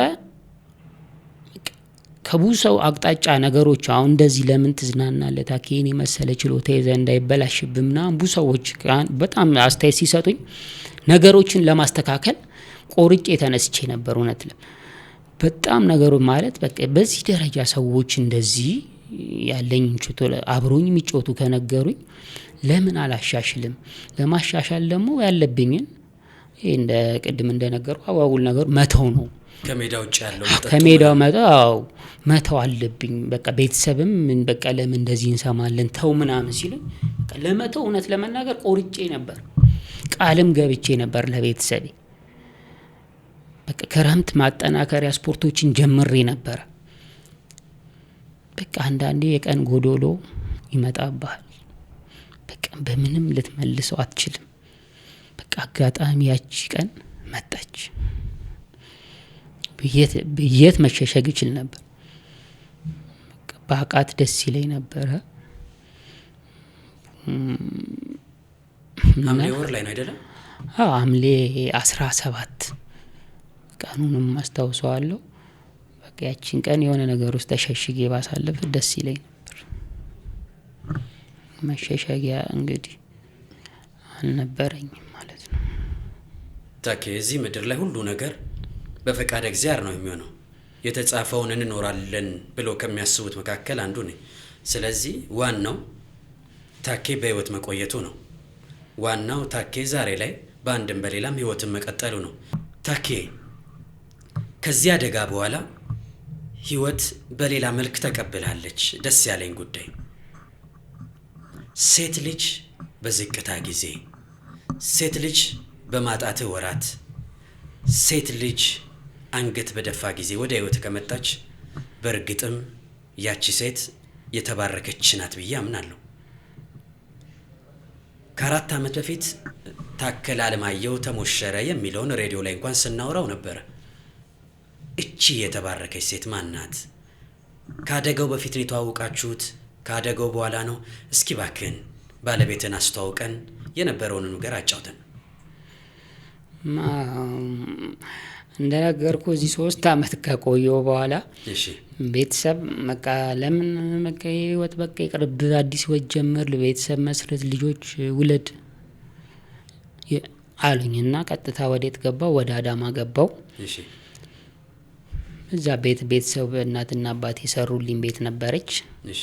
ከብዙ ሰው አቅጣጫ ነገሮች አሁን እንደዚህ ለምን ትዝናናለህ ታኬን የመሰለ ችሎታ ይዘህ እንዳይበላሽብምና ብዙ ሰዎች በጣም አስተያየት ሲሰጡኝ ነገሮችን ለማስተካከል ቆርጬ ተነስቼ ነበር። እውነት በጣም ነገሩ ማለት በቃ በዚህ ደረጃ ሰዎች እንደዚህ ያለኝ ችሎታ አብሮኝ የሚጫወቱ ከነገሩኝ ለምን አላሻሽልም? ለማሻሻል ደግሞ ያለብኝን እንደ ቅድም እንደነገርኩ አዋውል ነገር መተው ነው። ከሜዳው መተው አለብኝ። በቃ ቤተሰብም በቃ ለምን እንደዚህ እንሰማለን ተው ምናምን ሲሉኝ በቃ ለመተው እውነት ለመናገር ቆርጬ ነበር። ቃልም ገብቼ ነበር ለቤተሰቤ። በቃ ክረምት ማጠናከሪያ ስፖርቶችን ጀምሬ ነበር። በቃ አንዳንዴ የቀን ጎዶሎ ይመጣብሃል። በቃ በምንም ልትመልሰው አትችልም። በቃ አጋጣሚ ያቺ ቀን መጣች። ብየት መሸሸግ ይችል ነበር። ባቃት ደስ ይለኝ ነበረ። ሐምሌ ወር ላይ ነው አይደለም? ሐምሌ 17 ቀኑንም አስታውሰዋለሁ። በቃ ያቺን ቀን የሆነ ነገር ውስጥ ተሸሽጌ ባሳለፍ ደስ ይለኝ ነበር። መሸሸጊያ እንግዲህ አልነበረኝም ማለት ነው። ታኬ እዚህ ምድር ላይ ሁሉ ነገር በፈቃደ እግዚአብሔር ነው የሚሆነው። የተጻፈውን እንኖራለን ብሎ ከሚያስቡት መካከል አንዱ ነኝ። ስለዚህ ዋናው ታኬ በህይወት መቆየቱ ነው። ዋናው ታኬ ዛሬ ላይ በአንድም በሌላም ህይወትን መቀጠሉ ነው። ታኬ ከዚህ አደጋ በኋላ ህይወት በሌላ መልክ ተቀብላለች። ደስ ያለኝ ጉዳይ ሴት ልጅ በዝቅታ ጊዜ፣ ሴት ልጅ በማጣት ወራት፣ ሴት ልጅ አንገት በደፋ ጊዜ ወደ ህይወት ከመጣች በእርግጥም ያቺ ሴት የተባረከች ናት ብዬ አምናለሁ። ከ4 ዓመት በፊት ታከለ አለማየሁ ተሞሸረ የሚለውን ሬዲዮ ላይ እንኳን ስናወራው ነበር። እቺ የተባረከች ሴት ማን ናት? ካደጋው በፊት ነው የተዋወቃችሁት? ካደጋው በኋላ ነው? እስኪ ባክን ባለቤትን አስተዋውቀን የነበረውን ነገር አጫውተን። እንደነገርኩ እዚህ 3 ዓመት ከቆየው በኋላ እሺ ቤተሰብ በቃ ለምን በቃ ህይወት በቃ ይቅርብ፣ አዲስ ህይወት ጀምር፣ ቤተሰብ መስረት፣ ልጆች ውለድ አሉኝና ቀጥታ ወዴት ገባው? ወደ አዳማ ገባው። እሺ እዛ ቤተሰብ እናትና አባቴ ሰሩልኝ ቤት ነበረች። እሺ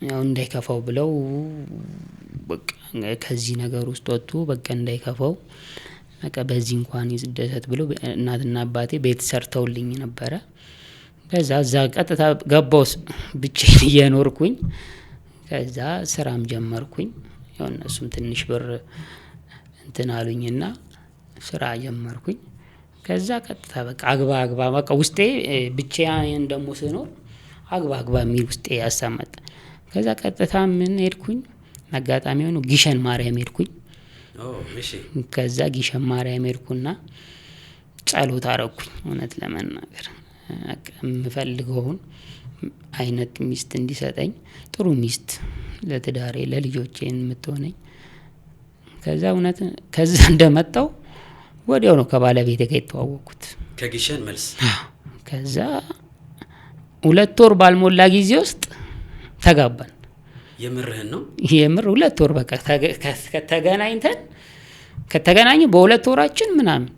ያው እንዳይከፋው ብለው በቃ ከዚህ ነገር ውስጥ ወጡ። በቃ እንዳይከፋው በቃ በዚህ እንኳን ይዝደሰት ብለው እናትና አባቴ ቤት ሰርተውልኝ ነበረ። ከዛ ቀጥታ ገባው ብቻዬን እየኖርኩኝ። ከዛ ስራም ጀመርኩኝ። ያው እነሱም ትንሽ ብር እንትን አሉኝና ስራ ጀመርኩኝ። ከዛ ቀጥታ በቃ አግባ በቃ ውስጤ ብቻዬን ደሞ ስኖር አግባ የሚል ውስጤ ያሳመጣ። ከዛ ቀጥታ ምን ሄድኩኝ? አጋጣሚ ሆኖ ጊሸን ማርያም ሄድኩኝ። እሺ ከዛ ጊሸን ማርያም ሄድኩና ጸሎት አረኩኝ። እውነት ለመናገር የምፈልገውን አይነት ሚስት እንዲሰጠኝ፣ ጥሩ ሚስት ለትዳሬ ለልጆቼ የምትሆነኝ። ከዛ እንደመጣው ወዲያው ነው ከባለቤቴ ጋር የተዋወቅኩት። ከጊሸን መልስ ከዛ 2 ወር ባልሞላ ጊዜ ውስጥ ተጋባን። የምርህን ነው? የምር 2 ወር በቃ ከተገናኘን በ2 ወራችን ምናምን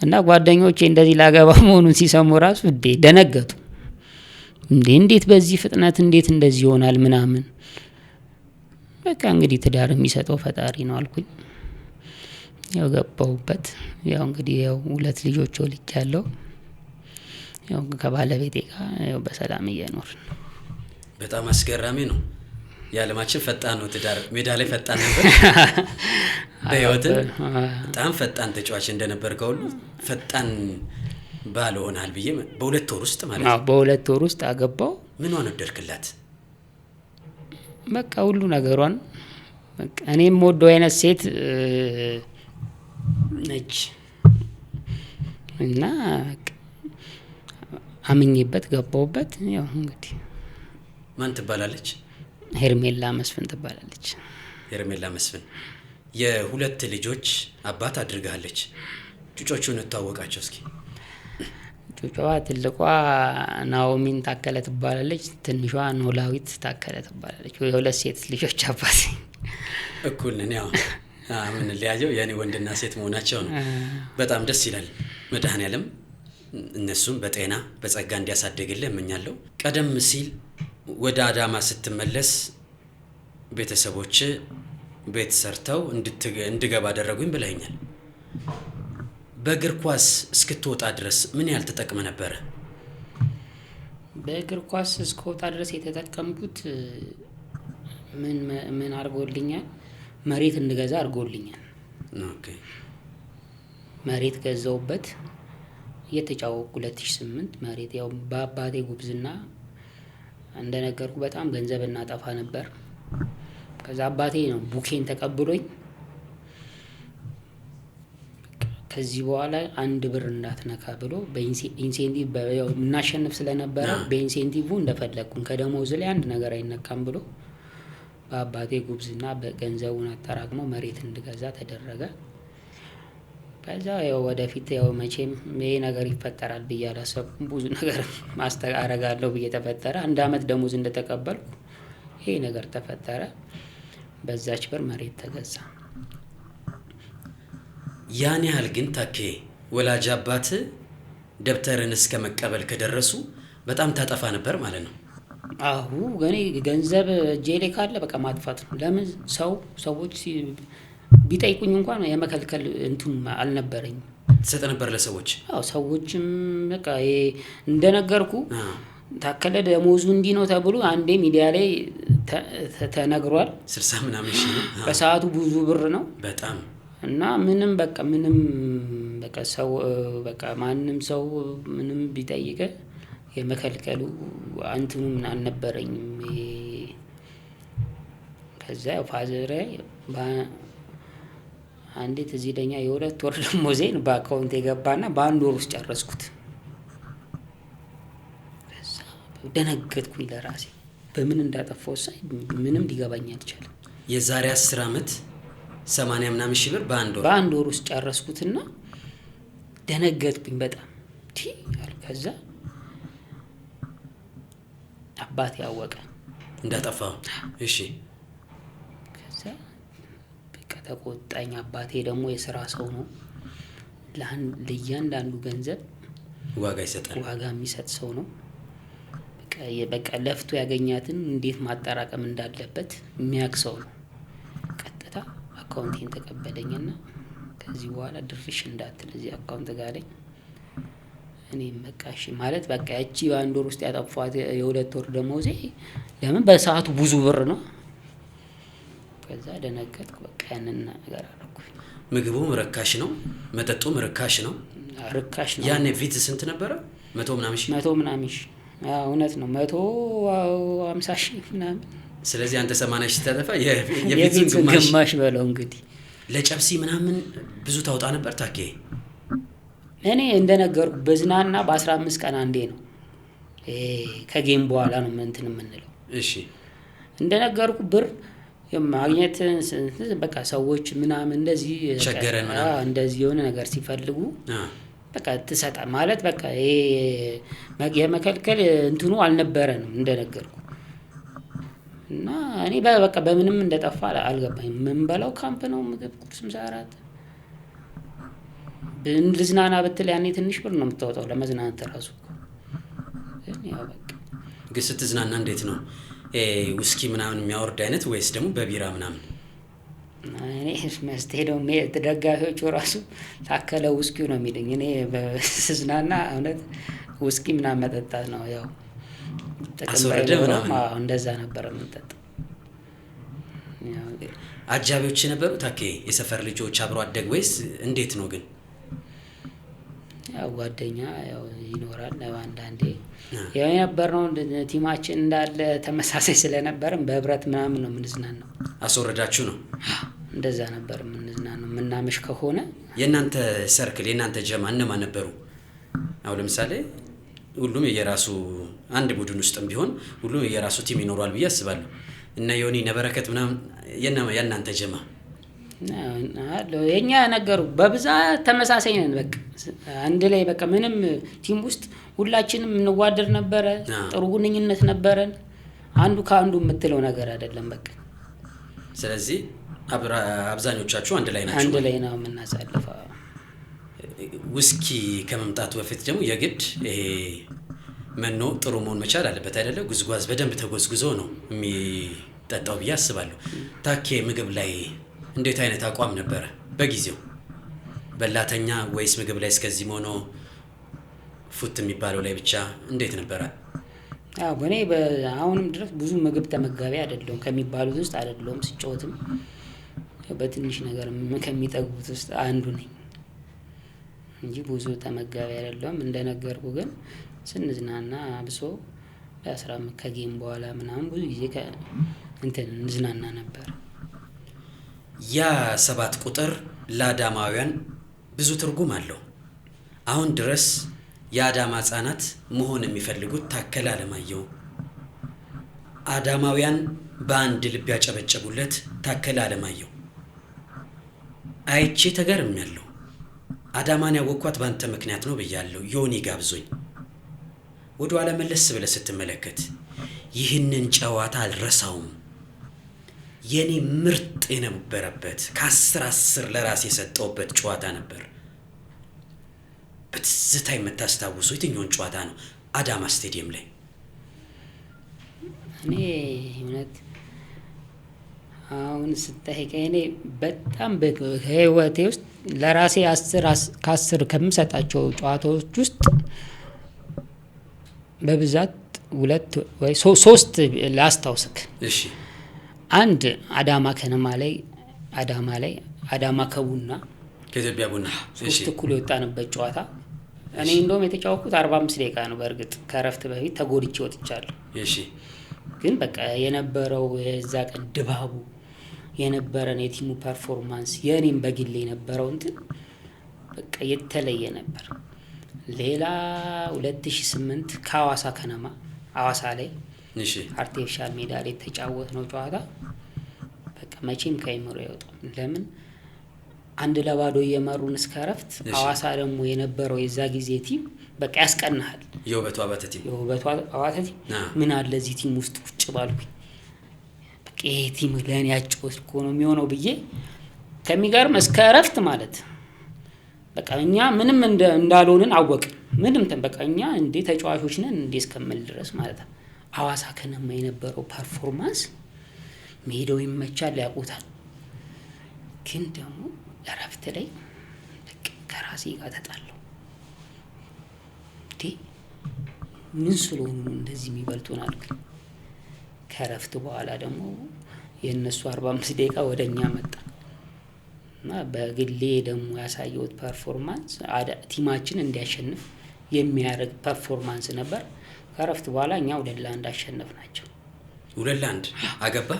እና ጓደኞቼ እንደዚህ ላገባ መሆኑን ሲሰሙ ራሱ ደነገጡ። እንዴት በዚህ ፍጥነት እንዴት እንደዚህ ይሆናል ምናምን። በቃ እንግዲህ ትዳር የሚሰጠው ፈጣሪ ነው አልኩኝ። ያው ገባሁበት። ያው እንግዲህ 2 ልጆች ወልጃለሁ። ያው ከባለቤቴ ጋር ያው በሰላም እየኖርን። በጣም አስገራሚ ነው። የዓለማችን ፈጣን ነው ትዳር። ሜዳ ላይ ፈጣን ነበር፣ በህይወት በጣም ፈጣን ተጫዋች እንደነበር ከሁሉ ፈጣን ባል ሆናል ብዬ በ2 ወር ውስጥ ማለት ነው። በ2 ወር ውስጥ አገባው። ምን ወደድክላት? በቃ ሁሉ ነገሯን በቃ እኔም ወደው አይነት ሴት ነች እና አምኜበት ገባሁበት። ያው እንግዲህ ማን ትባላለች? ሄርሜላ መስፍን ትባላለች። ሄርሜላ መስፍን የ2 ልጆች አባት አድርጋለች። ጩጮቹን ተዋወቃቸው እስኪ። ጩጮዋ ትልቋ ናኦሚን ታከለ ትባላለች። ትንሿ ኖላዊት ታከለ ትባላለች። የ2 ሴት ልጆች አባት እኩል ነን። ያው ምን ሊያየው የኔ ወንድና ሴት መሆናቸው ነው። በጣም ደስ ይላል። መድኃኔዓለም እነሱም በጤና በጸጋ እንዲያሳድግልህ እመኛለሁ። ቀደም ሲል ወደ አዳማ ስትመለስ ቤተሰቦች ቤት ሰርተው እንድገባ አደረጉኝ ብለኛል። በእግር ኳስ እስክትወጣ ድረስ ምን ያህል ተጠቅመ ነበረ? በእግር ኳስ እስክወጣ ድረስ የተጠቀምኩት ምን አድርጎልኛል? መሬት እንድገዛ አድርጎልኛል። ኦኬ መሬት ገዛውበት እየተጫወቅኩ 2008 መሬት ያው በአባቴ ጉብዝና እንደነገርኩ በጣም ገንዘብ እናጠፋ ነበር። ከዛ አባቴ ነው ቡኬን ተቀብሎኝ ከዚህ በኋላ 1 ብር እንዳትነካ ብሎ በኢንሴንቲቭ ያው እናሸንፍ ስለነበረ በኢንሴንቲቭ እንደፈለግኩን ከደሞዝ ላይ አንድ ነገር አይነካም ብሎ በአባቴ ጉብዝና በገንዘቡን አጠራቅሞ መሬት እንድገዛ ተደረገ። ከዛ ያው ወደፊት ያው መቼም ይሄ ነገር ይፈጠራል ብዬ አላሰብኩም። ብዙ ነገር አረጋለሁ ብዬ ተፈጠረ። 1 አመት ደሞዝ እንደተቀበልኩ ይሄ ነገር ተፈጠረ። በዛች ብር መሬት ተገዛ። ያን ያህል ግን ታኬ ወላጅ አባት ደብተርን እስከ መቀበል ከደረሱ በጣም ታጠፋ ነበር ማለት ነው። አሁ ገኔ ገንዘብ ጄሌ ካለ በቃ ማጥፋት ነው። ለምን ሰዎች ቢጠይቁኝ እንኳን የመከልከል እንትን አልነበረኝም። ትሰጥ ነበር ለሰዎች? አዎ ሰዎችም በቃ እንደነገርኩ ታከለ ደሞዙ እንዲህ ነው ተብሎ አንዴ ሚዲያ ላይ ተነግሯል። 60 ምናምን ሺህ ነው በሰዓቱ ብዙ ብር ነው በጣም። እና ምንም በቃ ሰው በቃ ማንም ሰው ምንም ቢጠይቀ የመከልከሉ አንተኑ ምን አልነበረኝም። ከዛ ፋዘር አንዴ እዚህ ለኛ የ2 ወር ደሞዜን በአካውንት የገባና በ1 ወር ውስጥ ጨረስኩት። ከዛ ደነገጥኩኝ ለራሴ በምን እንዳጠፋው ሳይ ምንም ሊገባኝ አልቻለም። የዛሬ 10 አመት 80 ምናምን ሺህ ብር በ1 ወር ውስጥ ጨረስኩትና ደነገጥኩኝ በጣም ከዛ አባቴ ያወቀ እንዳጠፋው። እሺ ከዛ በቃ ተቆጣኝ። አባቴ ደግሞ የሥራ ሰው ነው። ለእያንዳንዱ ገንዘብ ዋጋ ይሰጣል። ዋጋ የሚሰጥ ሰው ነው። በቃ ለፍቶ ያገኛትን እንዴት ማጠራቀም እንዳለበት የሚያውቅ ሰው ነው። ቀጥታ አካውንቴን ተቀበለኝና ከዚህ በኋላ ድርሽ እንዳትል እዚህ አካውንት ጋር ላይ እኔም በቃ እሺ ማለት በቃ እቺ በ1 ወር ውስጥ ያጠፋት የ2 ወር ደሞዜ ለምን በሰዓቱ ብዙ ብር ነው። ከዛ ደነገጥኩ። በቃ ያንን ነገር አደረኩኝ። ምግቡም ርካሽ ነው፣ መጠጡም ርካሽ ነው። ርካሽ ነው። ያኔ ፊት ስንት ነበረ? 100 ምናምን ሺህ። 100 ምናምን ሺህ። እውነት ነው 150 ሺህ ምናምን። ስለዚህ አንተ 80 ሺህ ተጠፋ። የፊት ግማሽ በለው እንግዲህ። ለጨብሲ ምናምን ብዙ ታውጣ ነበር ታኬ? እኔ እንደነገርኩ በዝናና በ15 ቀን አንዴ ነው ከጌም በኋላ ነው እንትን የምንለው። እሺ እንደነገርኩ ብር ማግኘት በቃ ሰዎች ምናምን እንደዚህ ቸገረን ምናምን እንደዚህ የሆነ ነገር ሲፈልጉ በቃ ትሰጣ ማለት በቃ ይሄ የመከልከል እንትኑ አልነበረንም እንደነገርኩ። እና እኔ በቃ በምንም እንደጠፋ አልገባኝም። ምን በላው ካምፕ ነው ምግብ ቁርስ ምሳ እራት ልዝናና ብትል ያኔ ትንሽ ብር ነው የምታወጣው ለመዝናናት ራሱ። ያው በቃ ግን ስትዝናና እንዴት ነው? ውስኪ ምናምን የሚያወርድ አይነት ወይስ ደግሞ በቢራ ምናምን? እኔ መስቴደው ደጋፊዎቹ ራሱ ታከለ ውስኪው ነው የሚሉኝ። እኔ በዝናና እውነት ውስኪ ምናምን መጠጣት ነው ያው አስወረደ ምናምን እንደዛ ነበር የምንጠጣው። አጃቢዎች ነበሩ ታኬ? የሰፈር ልጆች አብሮ አደግ ወይስ እንዴት ነው ግን? ያው ጓደኛ ያው ይኖራል አንዳንዴ። ያው የነበርነው ቲማችን እንዳለ ተመሳሳይ ስለነበርን በህብረት ምናምን ነው የምንዝናናው። አስወረዳችሁ ነው? እንደዛ ነበር የምንዝናናው። የምናመሽ ከሆነ የእናንተ ሰርክል የእናንተ ጀማ እነማን ነበሩ? አሁን ለምሳሌ ሁሉም የየራሱ አንድ ቡድን ውስጥም ቢሆን ሁሉም የየራሱ ቲም ይኖራል ብዬ አስባለሁ። እና ዮኒ ነበረከት ምናምን የእናንተ ጀማ የኛ ነገሩ በብዛት ተመሳሳይ ነን። በቃ አንድ ላይ በቃ ምንም ቲም ውስጥ ሁላችንም እንዋደድ ነበረ። ጥሩ ግንኙነት ነበረን። አንዱ ከአንዱ የምትለው ነገር አይደለም በቃ። ስለዚህ አብዛኞቻችሁ አንድ ላይ ናችሁ? አንድ ላይ ነው የምናሳልፈው። ውስኪ ከመምጣቱ በፊት ደግሞ የግድ ይሄ መኖ ጥሩ መሆን መቻል አለበት አይደለ? ጉዝጓዝ በደንብ ተጎዝጉዞ ነው የሚጠጣው ብዬ አስባለሁ። ታኬ ምግብ ላይ እንዴት አይነት አቋም ነበረ በጊዜው? በላተኛ ወይስ ምግብ ላይ እስከዚህ ሆኖ ፉት የሚባለው ላይ ብቻ እንዴት ነበረ? አዎ በኔ አሁንም ድረስ ብዙ ምግብ ተመጋቢ አይደለሁም ከሚባሉት ውስጥ አይደለሁም። ስጫወትም በትንሽ ነገር ከሚጠግቡት ውስጥ አንዱ ነኝ እንጂ ብዙ ተመጋቢ አይደለሁም። እንደነገርኩ ግን ስንዝናና አብሶ በ15 ከጌም በኋላ ምናምን ብዙ ጊዜ እንትን እንዝናና ነበር። ያ 7 ቁጥር ለአዳማውያን ብዙ ትርጉም አለው። አሁን ድረስ የአዳማ ሕፃናት መሆን የሚፈልጉት ታከለ አለማየሁ፣ አዳማውያን በአንድ ልብ ያጨበጨቡለት ታከለ አለማየሁ። አይቼ ተገርሜያለሁ። አዳማን ያወቅኳት ባንተ ምክንያት ነው ብያለሁ። ዮኒ ጋብዞኝ። ወደ ኋላ መለስ ብለህ ስትመለከት ይህንን ጨዋታ አልረሳውም። የኔ ምርጥ የነበረበት ከ10 ለራስ የሰጠውበት ጨዋታ ነበር። በትዝታ የምታስታውሰው የትኛውን ጨዋታ ነው? አዳማ ስቴዲየም ላይ። እኔ እውነት አሁን ስጠይቀኝ እኔ በጣም በህይወቴ ውስጥ ለራሴ 10 ከምሰጣቸው ጨዋታዎች ውስጥ በብዛት 2 ወይ 3 ላስታውስክ። እሺ። አንድ አዳማ ከነማ ላይ አዳማ ከቡና ከኢትዮጵያ ቡና 3 እኩል የወጣንበት ጨዋታ። እኔ እንደውም የተጫወኩት 45 ደቂቃ ነው። በእርግጥ ከረፍት በፊት ተጎድቼ ወጥቻለሁ። እሺ። ግን በቃ የነበረው የዛ ቀን ድባቡ የነበረን የቲሙ ፐርፎርማንስ የኔም በግሌ የነበረው እንትን በቃ የተለየ ነበር። ሌላ 2008 ከሐዋሳ ከነማ ሐዋሳ ላይ እሺ አርቲፊሻል ሜዳ ላይ የተጫወትነው ጨዋታ በቃ መቼም ከአይምሮ አይወጣም። ለምን 1-0 እየመሩን እስከ ረፍት ሐዋሳ ደግሞ የነበረው የዛ ጊዜ ቲም በቃ ያስቀናሃል። የውበቱ አባተ ቲም ምን አለ እዚህ ቲም ውስጥ ቁጭ ባልኩኝ በቃ ይሄ ቲም ለእኔ ያጫወት እኮ ነው የሚሆነው ብዬ ከሚገርም እስከ ረፍት ማለት በቃ እኛ ምንም እንዳልሆንን አወቅን። ምንም በቃ እኛ እንዴ ተጫዋቾች ነን እንዴ እስከምል ድረስ ማለት ነው። ሐዋሳ ከነማ የነበረው ፐርፎርማንስ ሜዳው ይመቻል ያውቁታል። ግን ደግሞ ለረፍት ላይ በቃ ከራሴ ጋር ተጣላሁ። ምን ስለሆኑ ነው እንደዚህ የሚበልጡን አልኩኝ። ከረፍት በኋላ ደግሞ የእነሱ 45 ደቂቃ ወደኛ መጣ እና በግሌ ደግሞ ያሳየሁት ፐርፎርማንስ ቲማችን እንዲያሸንፍ የሚያደርግ ፐርፎርማንስ ነበር። ከረፍት በኋላ እኛ 2-1 አሸነፍናቸው። 2-1 አገባ።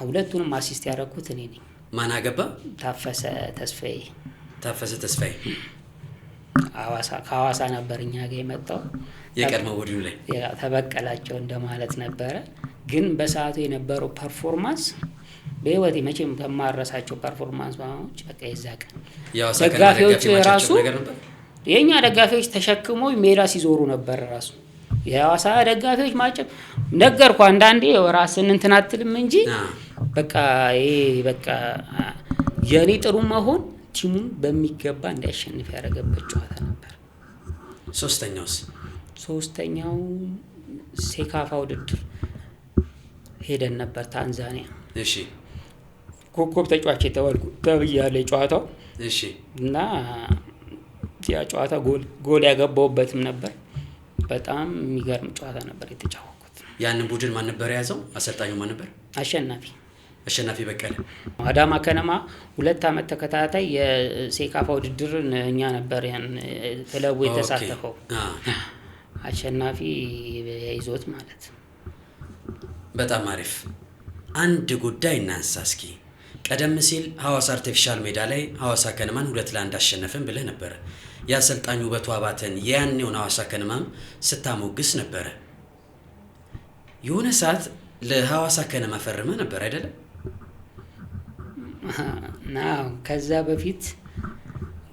ሁለቱንም አሲስት ያደረኩት እኔ ነኝ። ማን አገባ? ታፈሰ ተስፋዬ። ከሐዋሳ ነበር እኛ ጋር የመጣው። የቀድሞ ቡድኑ ላይ ተበቀላቸው እንደማለት ነበረ። ግን በሰዓቱ የነበረው ፐርፎርማንስ በህይወቴ መቼም ከማረሳቸው ፐርፎርማንሶች በቃ ይዛቀ ደጋፊዎች ራሱ የኛ ደጋፊዎች ተሸክመው ሜዳ ሲዞሩ ነበር። ራሱ የሐዋሳ ደጋፊዎች ማጨብ ነገርኩ። አንዳንዴ ራስን እንትን አትልም እንጂ በቃ ይሄ በቃ የኔ ጥሩ መሆን ቲሙን በሚገባ እንዲያሸንፍ ያደረገበት ጨዋታ ነበር። ሶስተኛው ሴካፋ ውድድር ሄደን ነበር ታንዛኒያ። እሺ ኮከብ ተጫዋች ተብያለሁ ጨዋታው። እሺ እና ያ ጨዋታ ጎል ያገባውበትም ነበር። በጣም የሚገርም ጨዋታ ነበር የተጫወቱት። ያንን ቡድን ማን ነበር የያዘው? አሰልጣኙ ማን ነበር? አሸናፊ በቀለ። አዳማ ከነማ 2 አመት ተከታታይ የሴካፋ ውድድርን እኛ ነበር ያን ክለቡ የተሳተፈው። አሸናፊ ይዞት ማለት። በጣም አሪፍ። አንድ ጉዳይ እናንሳ እስኪ። ቀደም ሲል ሐዋሳ አርቲፊሻል ሜዳ ላይ ሐዋሳ ከነማን 2-1 አሸነፈን ብለህ ነበር። የአሰልጣኙ ውበቱ አባተን ያኔውን ሐዋሳ ከነማም ስታሞግስ ነበረ። የሆነ ሰዓት ለሐዋሳ ከነማ ፈርመ ነበር አይደለም? ከዛ በፊት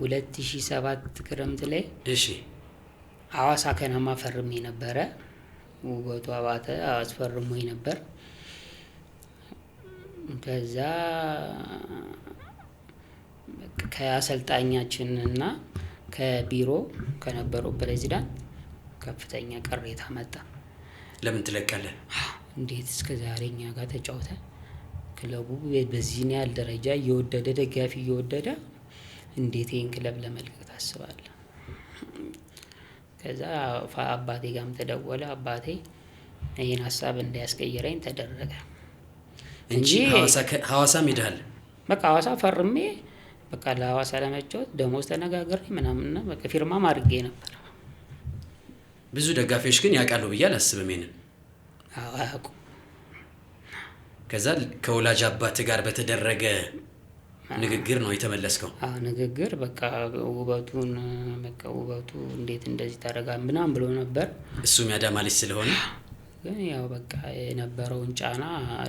2007 ክረምት ላይ እሺ ሐዋሳ ከነማ ፈርሜ ነበረ። ውበቱ አባተ አስፈርሞኝ ነበር። ከዛ ከአሰልጣኛችንና ከቢሮ ከነበረው ፕሬዝዳንት ከፍተኛ ቅሬታ መጣ። ለምን ትለቃለህ? እንዴት እስከዛሬ እኛ ጋር ተጫውተ ክለቡ በዚህ ነው ያለ ደረጃ እየወደደ ደጋፊ እየወደደ እንዴት ይሄን ክለብ ለመልቀቅ ታስባለህ? ከዛ አባቴ ጋርም ተደወለ። አባቴ ይሄን ሐሳብ እንዲያስቀይረኝ ተደረገ እንጂ ሐዋሳ ሄደሃል። በቃ ሐዋሳ ፈርሜ በቃ ለሐዋሳ ለመጫወት ደሞዝ ተነጋግሬ ምናምንና በቃ ፊርማም አድርጌ ነበር። ብዙ ደጋፊዎች ግን ያውቃሉ ብዬ አላስብም ይሄንን። አያውቁም። ከዛ ከወላጅ አባት ጋር በተደረገ ንግግር ነው የተመለስከው? ንግግር በቃ ውበቱን በቃ ውበቱ እንዴት እንደዚህ ታደርጋለህ ምናምን ብሎ ነበር። እሱም የአዳማ ልጅ ስለሆነ ግን ያው በቃ የነበረውን ጫና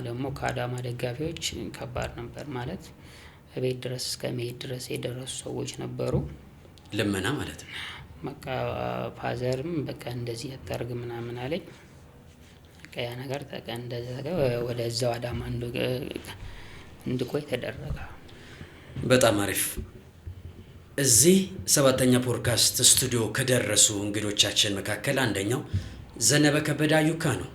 ደግሞ ከአዳማ ደጋፊዎች ከባድ ነበር ማለት ቤት ድረስ እስከ መሄድ ድረስ የደረሱ ሰዎች ነበሩ። ልመና ማለት ነው። በቃ ፋዘርም በቃ እንደዚህ አታርግ ምናምን አለኝ። በቃ ያ ነገር ወደዛው አዳማ እንድቆይ ተደረገ። በጣም አሪፍ። እዚህ 7ኛ ፖድካስት ስቱዲዮ ከደረሱ እንግዶቻችን መካከል አንደኛው ዘነበ ከበደ አዩካ ነው።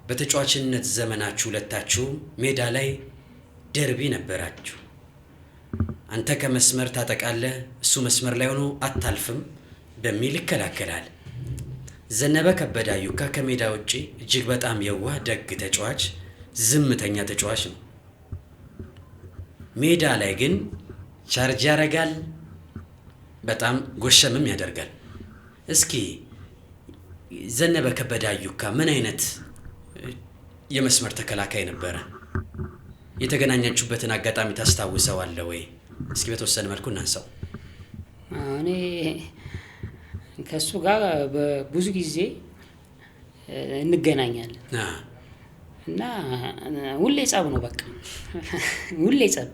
በተጫዋችነት ዘመናችሁ ሁለታችሁ ሜዳ ላይ ደርቢ ነበራችሁ። አንተ ከመስመር ታጠቃለህ፣ እሱ መስመር ላይ ሆኖ አታልፍም በሚል ይከላከላል። ዘነበ ከበደ አዩካ ከሜዳ ውጪ እጅግ በጣም የዋህ ደግ ተጫዋች፣ ዝምተኛ ተጫዋች ነው። ሜዳ ላይ ግን ቻርጅ ያደርጋል፣ በጣም ጎሸምም ያደርጋል። እስኪ ዘነበ ከበደ አዩካ ምን አይነት የመስመር ተከላካይ ነበረ? የተገናኛችሁበትን አጋጣሚ ታስታውሰዋለህ ወይ? እስኪ በተወሰነ መልኩ እናንሳው። እኔ ከሱ ጋር ብዙ ጊዜ እንገናኛለን እና ሁሌ ጸብ ነው በቃ ሁሌ ጸብ።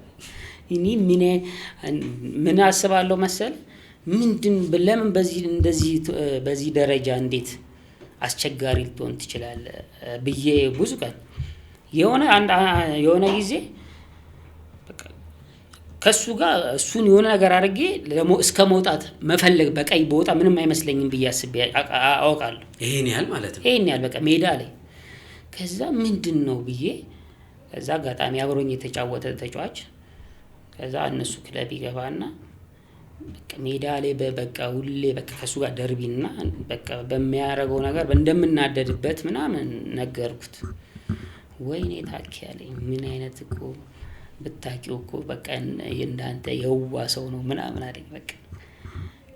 እኔ ምን አስባለሁ መሰል ለምን በዚህ ደረጃ እንዴት አስቸጋሪ ልትሆን ትችላለህ ብዬ ብዙ ቀን የሆነ ጊዜ ከሱ ጋር እሱን የሆነ ነገር አድርጌ እስከ መውጣት መፈለግ በቀይ በወጣ ምንም አይመስለኝም ብዬ አስቤ አውቃለሁ። ይሄን ያህል ማለት ነው። ይሄን ያህል በቃ ሜዳ ላይ ከዛ ምንድነው ብዬ ከዛ አጋጣሚ አብሮኝ የተጫወተ ተጫዋች ከዛ እነሱ ክለብ ይገባና በቃ ሜዳ ላይ በቃ ሁሌ በቃ ከሱ ጋር ደርቢና በቃ በሚያደርገው ነገር እንደምናደድበት ምናምን ነገርኩት። ወይኔ ታኪ ያለኝ ምን አይነት እኮ ብታቂው እኮ በቃ እንዳንተ የዋ ሰው ነው ምናምን አለኝ። በቃ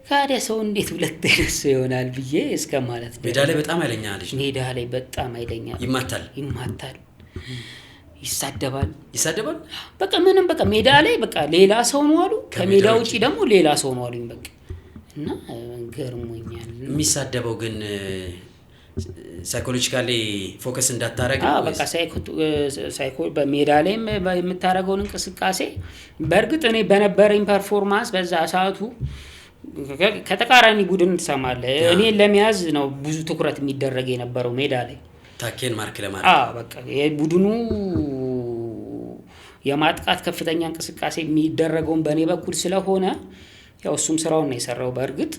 ካዲያ ሰው እንዴት ሁለት አይነት ሰው ይሆናል ብዬ እስከ ማለት ነው። ሜዳ ላይ በጣም አይለኛ ልጅ፣ ሜዳ ላይ በጣም አይለኛ፣ ይማታል፣ ይሳደባል። በቃ ምንም በቃ ሜዳ ላይ በቃ ሌላ ሰው ነው አሉ፣ ከሜዳ ውጪ ደግሞ ሌላ ሰው ነው አሉኝ። በቃ እና ገርሞኛል። የሚሳደበው ግን ሳይኮሎጂካሊ ፎከስ እንዳታረግ በቃ በሜዳ ላይ የምታረገውን እንቅስቃሴ በእርግጥ እኔ በነበረኝ ፐርፎርማንስ በዛ ሰዓቱ ከተቃራኒ ቡድን ትሰማለህ። እኔን ለመያዝ ነው ብዙ ትኩረት የሚደረግ የነበረው ሜዳ ላይ ታኬን ማርክ ለማድረግ። በቃ የቡድኑ የማጥቃት ከፍተኛ እንቅስቃሴ የሚደረገውን በእኔ በኩል ስለሆነ ያው እሱም ስራውን ነው የሰራው። በእርግጥ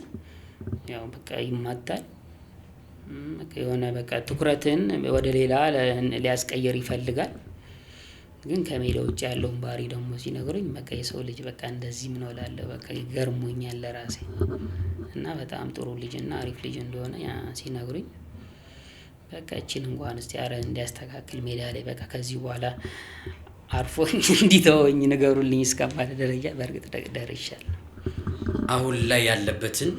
ያው በቃ ይማታል የሆነ በቃ ትኩረትን ወደ ሌላ ሊያስቀየር ይፈልጋል። ግን ከሜዳ ውጭ ያለውን ባህሪ ደግሞ ሲነግሩኝ በቃ የሰው ልጅ በቃ እንደዚህ ምን እላለሁ በቃ ይገርሞኛል ለራሴ። እና በጣም ጥሩ ልጅ እና አሪፍ ልጅ እንደሆነ ሲነግሩኝ በቃ እቺን እንኳን እስቲ አረ እንዲያስተካክል ሜዳ ላይ በቃ ከዚህ በኋላ አርፎኝ እንዲተወኝ ንገሩልኝ እስከማለት ደረጃ በእርግጥ ደርሻለሁ። አሁን ላይ ያለበትን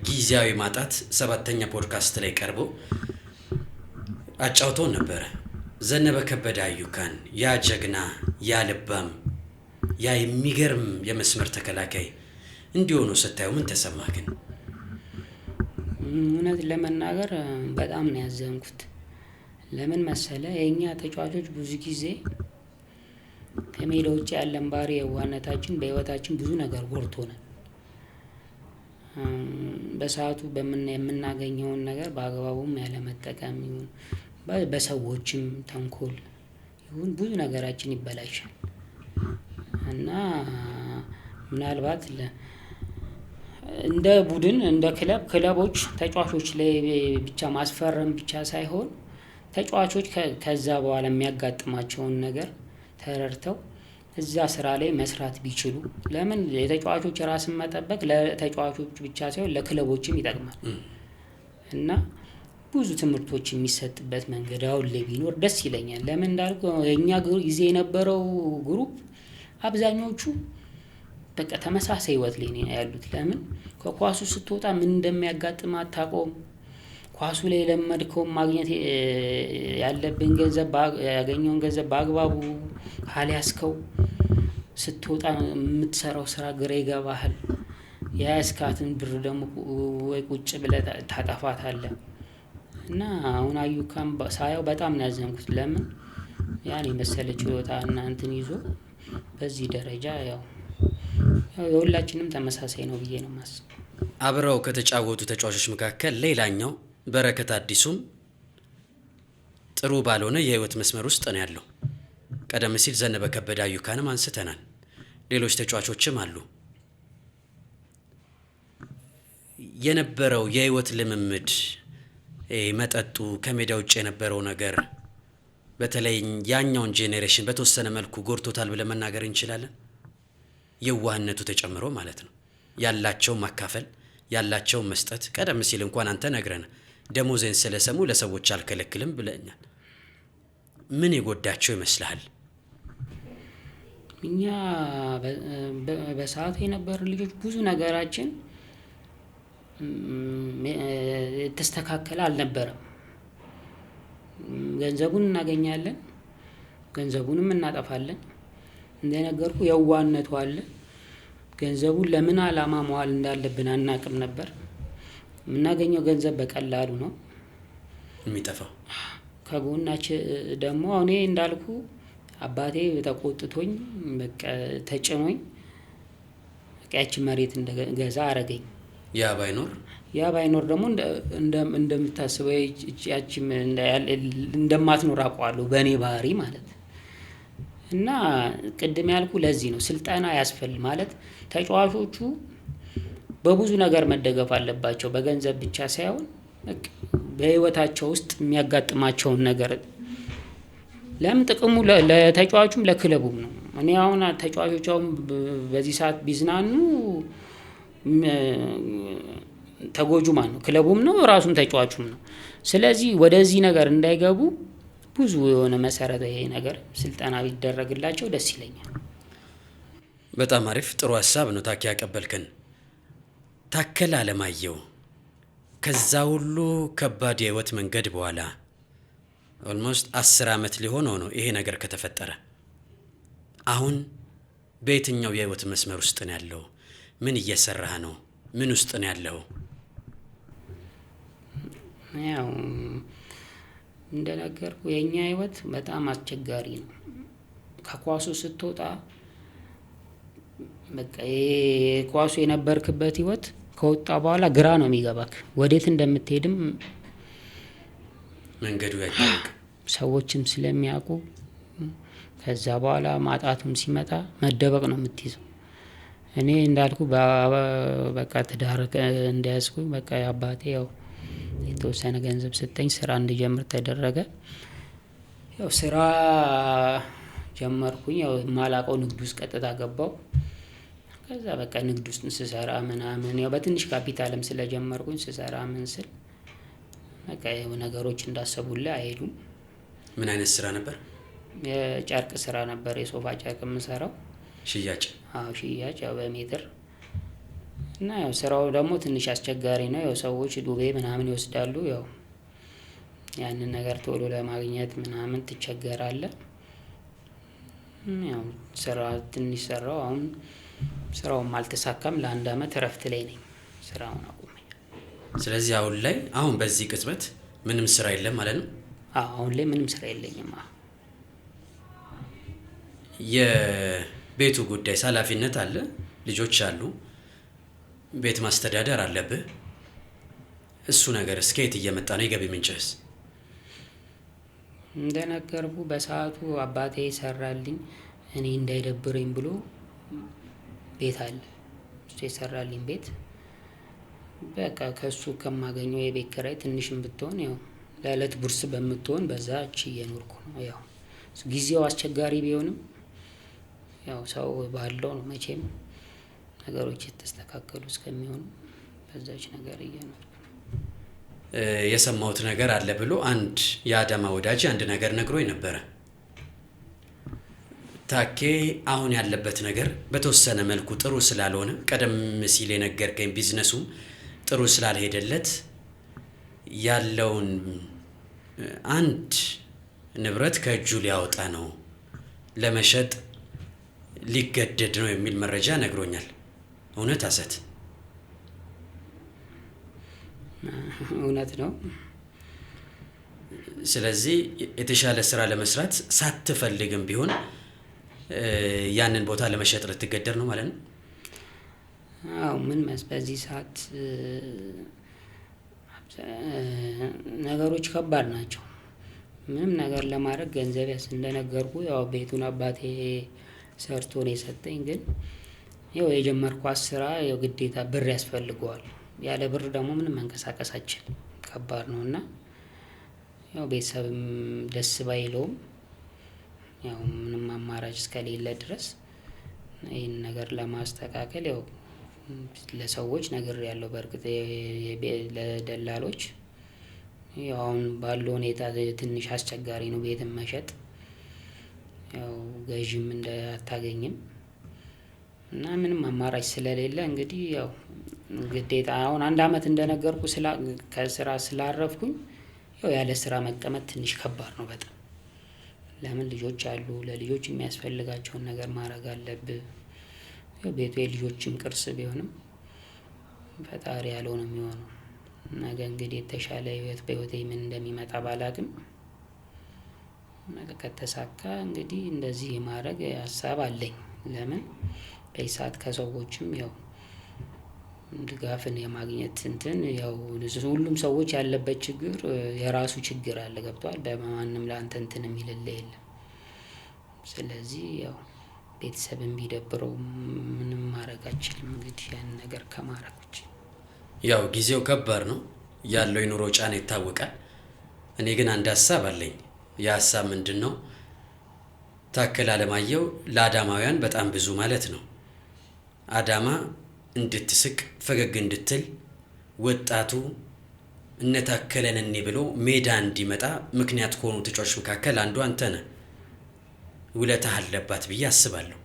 ጊዜያዊ ማጣት 7ኛ ፖድካስት ላይ ቀርቦ አጫውተው ነበረ። ዘነበ ከበደ አዩካን ያ ጀግና፣ ያ ልባም፣ ያ የሚገርም የመስመር ተከላካይ እንዲሆኑ ስታዩ ምን ተሰማህ? ግን እውነት ለመናገር በጣም ነው ያዘንኩት። ለምን መሰለ የኛ ተጫዋቾች ብዙ ጊዜ ከሜዳ ውጭ ያለን ባህሪ የዋህነታችን በህይወታችን ብዙ ነገር ጎድቶናል። በሰዓቱ የምናገኘውን ነገር በአግባቡም ያለመጠቀም ይሁን በሰዎችም ተንኮል ይሁን ብዙ ነገራችን ይበላሻል እና ምናልባት እንደ ቡድን እንደ ክለቦች ተጫዋቾች ላይ ብቻ ማስፈረም ብቻ ሳይሆን ተጫዋቾች ከዛ በኋላ የሚያጋጥማቸውን ነገር ተረድተው እዛ ስራ ላይ መስራት ቢችሉ ለምን የተጫዋቾች ራስን መጠበቅ ለተጫዋቾች ብቻ ሳይሆን ለክለቦችም ይጠቅማል እና ብዙ ትምህርቶች የሚሰጥበት መንገድ አሁን ላይ ቢኖር ደስ ይለኛል። ለምን እንዳልከው የኛ ጊዜ የነበረው ግሩፕ አብዛኞቹ በቃ ተመሳሳይ ህይወት ላይ ነው ያሉት። ለምን ከኳሱ ስትወጣ ምን እንደሚያጋጥም አታውቀውም። ኳሱ ላይ ለመድከው ማግኘት ያለብን ገንዘብ ያገኘውን ገንዘብ በአግባቡ ካልያዝከው ስትወጣ የምትሰራው ስራ ግራ ይገባሃል። የያዝካትን ብር ደግሞ ወይ ቁጭ ብለህ ታጠፋታለህ። እና አሁን አዩካም ሳየው በጣም ነው ያዘንኩት። ለምን ያን የመሰለ ችሎታ እና እንትን ይዞ በዚህ ደረጃ ያው የሁላችንም ተመሳሳይ ነው ብዬ ነው የማስበው። አብረው ከተጫወቱ ተጫዋቾች መካከል ሌላኛው በረከት አዲሱም ጥሩ ባልሆነ የህይወት መስመር ውስጥ ነው ያለው። ቀደም ሲል ዘነበ ከበደ አዩካንም አንስተናል። ሌሎች ተጫዋቾችም አሉ። የነበረው የህይወት ልምምድ መጠጡ፣ ከሜዳ ውጭ የነበረው ነገር በተለይ ያኛውን ጄኔሬሽን በተወሰነ መልኩ ጎድቶታል ብለን መናገር እንችላለን። የዋህነቱ ተጨምሮ ማለት ነው። ያላቸውን ማካፈል፣ ያላቸውን መስጠት። ቀደም ሲል እንኳን አንተ ነግረን ደሞዜን ስለሰሙ ለሰዎች አልከለክልም ብለኛል። ምን የጎዳቸው ይመስልሃል? እኛ በሰዓቱ የነበሩ ልጆች ብዙ ነገራችን የተስተካከለ አልነበረም። ገንዘቡን እናገኛለን፣ ገንዘቡንም እናጠፋለን። እንደነገርኩ የዋህነቱ አለ። ገንዘቡን ለምን አላማ መዋል እንዳለብን አናቅም ነበር። የምናገኘው ገንዘብ በቀላሉ ነው የሚጠፋው። ከጎናችን ደግሞ እኔ እንዳልኩ አባቴ ተቆጥቶኝ በቃ ተጭኖኝ ያቺን መሬት እንደገዛ አረገኝ። ያ ባይኖር ደግሞ እንደምታስበው ያቺም እንደማትኖር አውቀዋለሁ በእኔ ባህሪ ማለት። እና ቅድም ያልኩ ለዚህ ነው ስልጠና ያስፈልግ ማለት ተጫዋቾቹ በብዙ ነገር መደገፍ አለባቸው። በገንዘብ ብቻ ሳይሆን በህይወታቸው ውስጥ የሚያጋጥማቸውን ነገር ለምን ጥቅሙ ለተጫዋቹም ለክለቡም ነው። እኔ አሁን ተጫዋቾች አሁን በዚህ ሰዓት ቢዝናኑ ተጎጁ ማን ነው? ክለቡም ነው ራሱም ተጫዋቹም ነው። ስለዚህ ወደዚህ ነገር እንዳይገቡ ብዙ የሆነ መሰረታዊ ነገር ስልጠና ቢደረግላቸው ደስ ይለኛል። በጣም አሪፍ ጥሩ ሀሳብ ነው ታኪ ያቀበልከን። ታከለ አለማየሁ ከዛ ሁሉ ከባድ የህይወት መንገድ በኋላ ኦልሞስት 10 ዓመት ሊሆነው ነው ይሄ ነገር ከተፈጠረ። አሁን በየትኛው የህይወት መስመር ውስጥ ነው ያለው? ምን እየሰራህ ነው? ምን ውስጥ ነው ያለው? ያው እንደነገርኩ የኛ ህይወት በጣም አስቸጋሪ ነው። ከኳሱ ስትወጣ በቃ ኳሱ የነበርክበት ህይወት ከወጣ በኋላ ግራ ነው የሚገባክ። ወዴት እንደምትሄድም መንገዱ ያይታወቅ። ሰዎችም ስለሚያውቁ ከዛ በኋላ ማጣቱም ሲመጣ መደበቅ ነው የምትይዘው። እኔ እንዳልኩ በቃ ትዳር እንደያዝኩ በቃ አባቴ ያው የተወሰነ ገንዘብ ሰጠኝ፣ ስራ እንድጀምር ተደረገ። ያው ስራ ጀመርኩኝ። ያው የማላውቀው ንግድ ውስጥ ቀጥታ ገባው። ከዛ በቃ ንግድ ውስጥ ስሰራ ምናምን ያው በትንሽ ካፒታልም ስለጀመርኩኝ ስሰራ ምን ስል በቃ ያው ነገሮች እንዳሰቡልህ አይሄዱም። ምን አይነት ስራ ነበር? የጨርቅ ስራ ነበር፣ የሶፋ ጨርቅ የምሰራው። ሽያጭ? አዎ ሽያጭ፣ ያው በሜትር እና ያው ስራው ደግሞ ትንሽ አስቸጋሪ ነው። ያው ሰዎች ዱቤ ምናምን ይወስዳሉ። ያው ያንን ነገር ቶሎ ለማግኘት ምናምን ትቸገራለህ። ያው ስራ ትንሽ ሰራው። አሁን ስራውም አልተሳካም። ለ1 አመት እረፍት ላይ ነኝ፣ ስራውን አቁሜ። ስለዚህ አሁን በዚህ ቅጽበት ምንም ስራ የለም ማለት ነው? አሁን ላይ ምንም ስራ የለኝም። የቤቱ ጉዳይ ኃላፊነት አለ፣ ልጆች አሉ፣ ቤት ማስተዳደር አለብህ። እሱ ነገር እስከ የት እየመጣ ነው? የገቢ ምንጭህስ? እንደነገርኩ በሰዓቱ አባቴ ሰራልኝ እኔ እንዳይደብረኝ ብሎ ቤት አለ፣ እሱ የሰራልኝ ቤት። በቃ ከሱ ከማገኘው የቤት ኪራይ ትንሽም ብትሆን ያው ለዕለት ጉርስ በምትሆን በዛች እየኖርኩ ነው። ያው ጊዜው አስቸጋሪ ቢሆንም ያው ሰው ባለው ነው መቼም ነገሮች የተስተካከሉ እስከሚሆኑ በዛች ነገር እየኖርኩ ነው። የሰማሁት ነገር አለ ብሎ አንድ የአዳማ ወዳጅ አንድ ነገር ነግሮኝ ነበረ። ታኬ አሁን ያለበት ነገር በተወሰነ መልኩ ጥሩ ስላልሆነ፣ ቀደም ሲል የነገርከኝ ቢዝነሱም ጥሩ ስላልሄደለት ያለውን አንድ ንብረት ከእጁ ሊያወጣ ነው፣ ለመሸጥ ሊገደድ ነው የሚል መረጃ ነግሮኛል። እውነት ሐሰት? እውነት ነው። ስለዚህ የተሻለ ስራ ለመስራት ሳትፈልግም ቢሆን ያንን ቦታ ለመሸጥ ልትገደድ ነው ማለት ነው? አዎ ምን በዚህ ሰዓት ነገሮች ከባድ ናቸው። ምንም ነገር ለማድረግ ገንዘብ እንደነገርኩ ያው ቤቱን አባቴ ሰርቶ ነው የሰጠኝ። ግን ያው የጀመርኳት ስራ ያው ግዴታ ብር ያስፈልገዋል። ያለ ብር ደግሞ ምንም መንቀሳቀስ አይችልም። ከባድ ነው እና ያው ቤተሰብም ደስ ባይለውም ያው ምንም አማራጭ እስከሌለ ድረስ ይህን ነገር ለማስተካከል ያው ለሰዎች ነግሬያለሁ። በእርግጥ ለደላሎች ያው አሁን ባለው ሁኔታ ትንሽ አስቸጋሪ ነው ቤትን መሸጥ። ያው ገዥም አታገኝም እና ምንም አማራጭ ስለሌለ እንግዲህ ያው ግዴታ አሁን 1 አመት እንደነገርኩ ከስራ ስላረፍኩኝ ያው ያለ ስራ መቀመጥ ትንሽ ከባድ ነው በጣም። ለምን ልጆች አሉ፣ ለልጆች የሚያስፈልጋቸውን ነገር ማድረግ አለብህ። ያው ቤቱ የልጆችም ቅርስ ቢሆንም ፈጣሪ ያለው ነው የሚሆነው። ነገ እንግዲህ የተሻለ ህይወት በህይወቴ ምን እንደሚመጣ ባላቅም ነገ ከተሳካ እንግዲህ እንደዚህ ማድረግ ሀሳብ አለኝ። ለምን በሰዓት ከሰዎችም ያው ድጋፍን የማግኘት እንትን ያው ሁሉም ሰዎች ያለበት ችግር የራሱ ችግር አለ። ገብቷል? በማንም ለአንተ እንትን የሚልልህ የለም። ስለዚህ ያው ቤተሰብም ቢደብረው ምንም ማድረግ አልችልም እንግዲህ ያን ነገር ከማድረግ ውጪ። ያው ጊዜው ከባድ ነው ያለው የኑሮ ጫና ይታወቃል። እኔ ግን አንድ ሀሳብ አለኝ። ያ ሀሳብ ምንድነው? ታከለ አለማየሁ ለአዳማውያን በጣም ብዙ ማለት ነው። አዳማ እንድትስቅ ፈገግ እንድትል ወጣቱ እነታከለን እኔ ብሎ ሜዳ እንዲመጣ ምክንያት ከሆኑ ተጫዋቾች መካከል አንዱ አንተ ነህ። ውለታህ አለባት ብዬ አስባለሁ።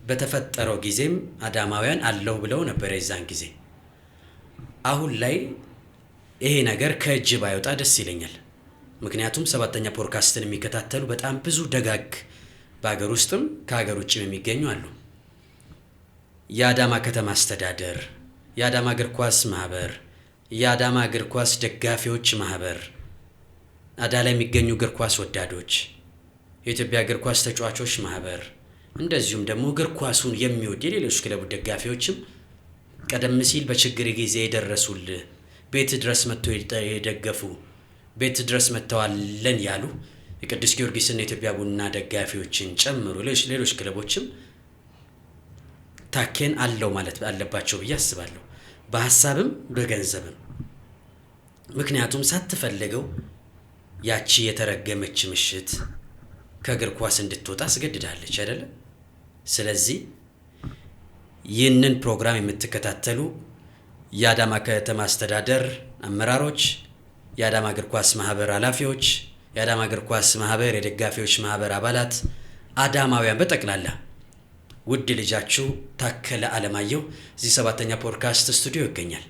በተፈጠረው ጊዜም አዳማውያን አለው ብለው ነበር የዛን ጊዜ። አሁን ላይ ይሄ ነገር ከእጅ ባይወጣ ደስ ይለኛል። ምክንያቱም 7ኛ ፖድካስትን የሚከታተሉ በጣም ብዙ ደጋግ በአገር ውስጥም ከሀገር ውጭም የሚገኙ አሉ። የአዳማ ከተማ አስተዳደር፣ የአዳማ እግር ኳስ ማህበር፣ የአዳማ እግር ኳስ ደጋፊዎች ማህበር፣ አዳማ ላይ የሚገኙ እግር ኳስ ወዳዶች፣ የኢትዮጵያ እግር ኳስ ተጫዋቾች ማህበር፣ እንደዚሁም ደግሞ እግር ኳሱን የሚወድ የሌሎች ክለቡ ደጋፊዎችም ቀደም ሲል በችግር ጊዜ የደረሱልህ ቤት ድረስ መጥተው የደገፉ ቤት ድረስ መጥተዋለን ያሉ የቅዱስ ጊዮርጊስና የኢትዮጵያ ቡና ደጋፊዎችን ጨምሮ ሌሎች ክለቦችም ታኬን አለው ማለት አለባቸው ብዬ አስባለሁ። በሐሳብም በገንዘብም። ምክንያቱም ሳትፈልገው ያቺ የተረገመች ምሽት ከእግር ኳስ እንድትወጣ አስገድዳለች አይደለ? ስለዚህ ይህንን ፕሮግራም የምትከታተሉ የአዳማ ከተማ አስተዳደር አመራሮች፣ የአዳማ እግር ኳስ ማህበር ኃላፊዎች፣ የአዳማ እግር ኳስ ማህበር የደጋፊዎች ማህበር አባላት፣ አዳማውያን በጠቅላላ ውድ ልጃችሁ ታከለ አለማየሁ እዚህ 7ኛ ፖድካስት ስቱዲዮ ይገኛል።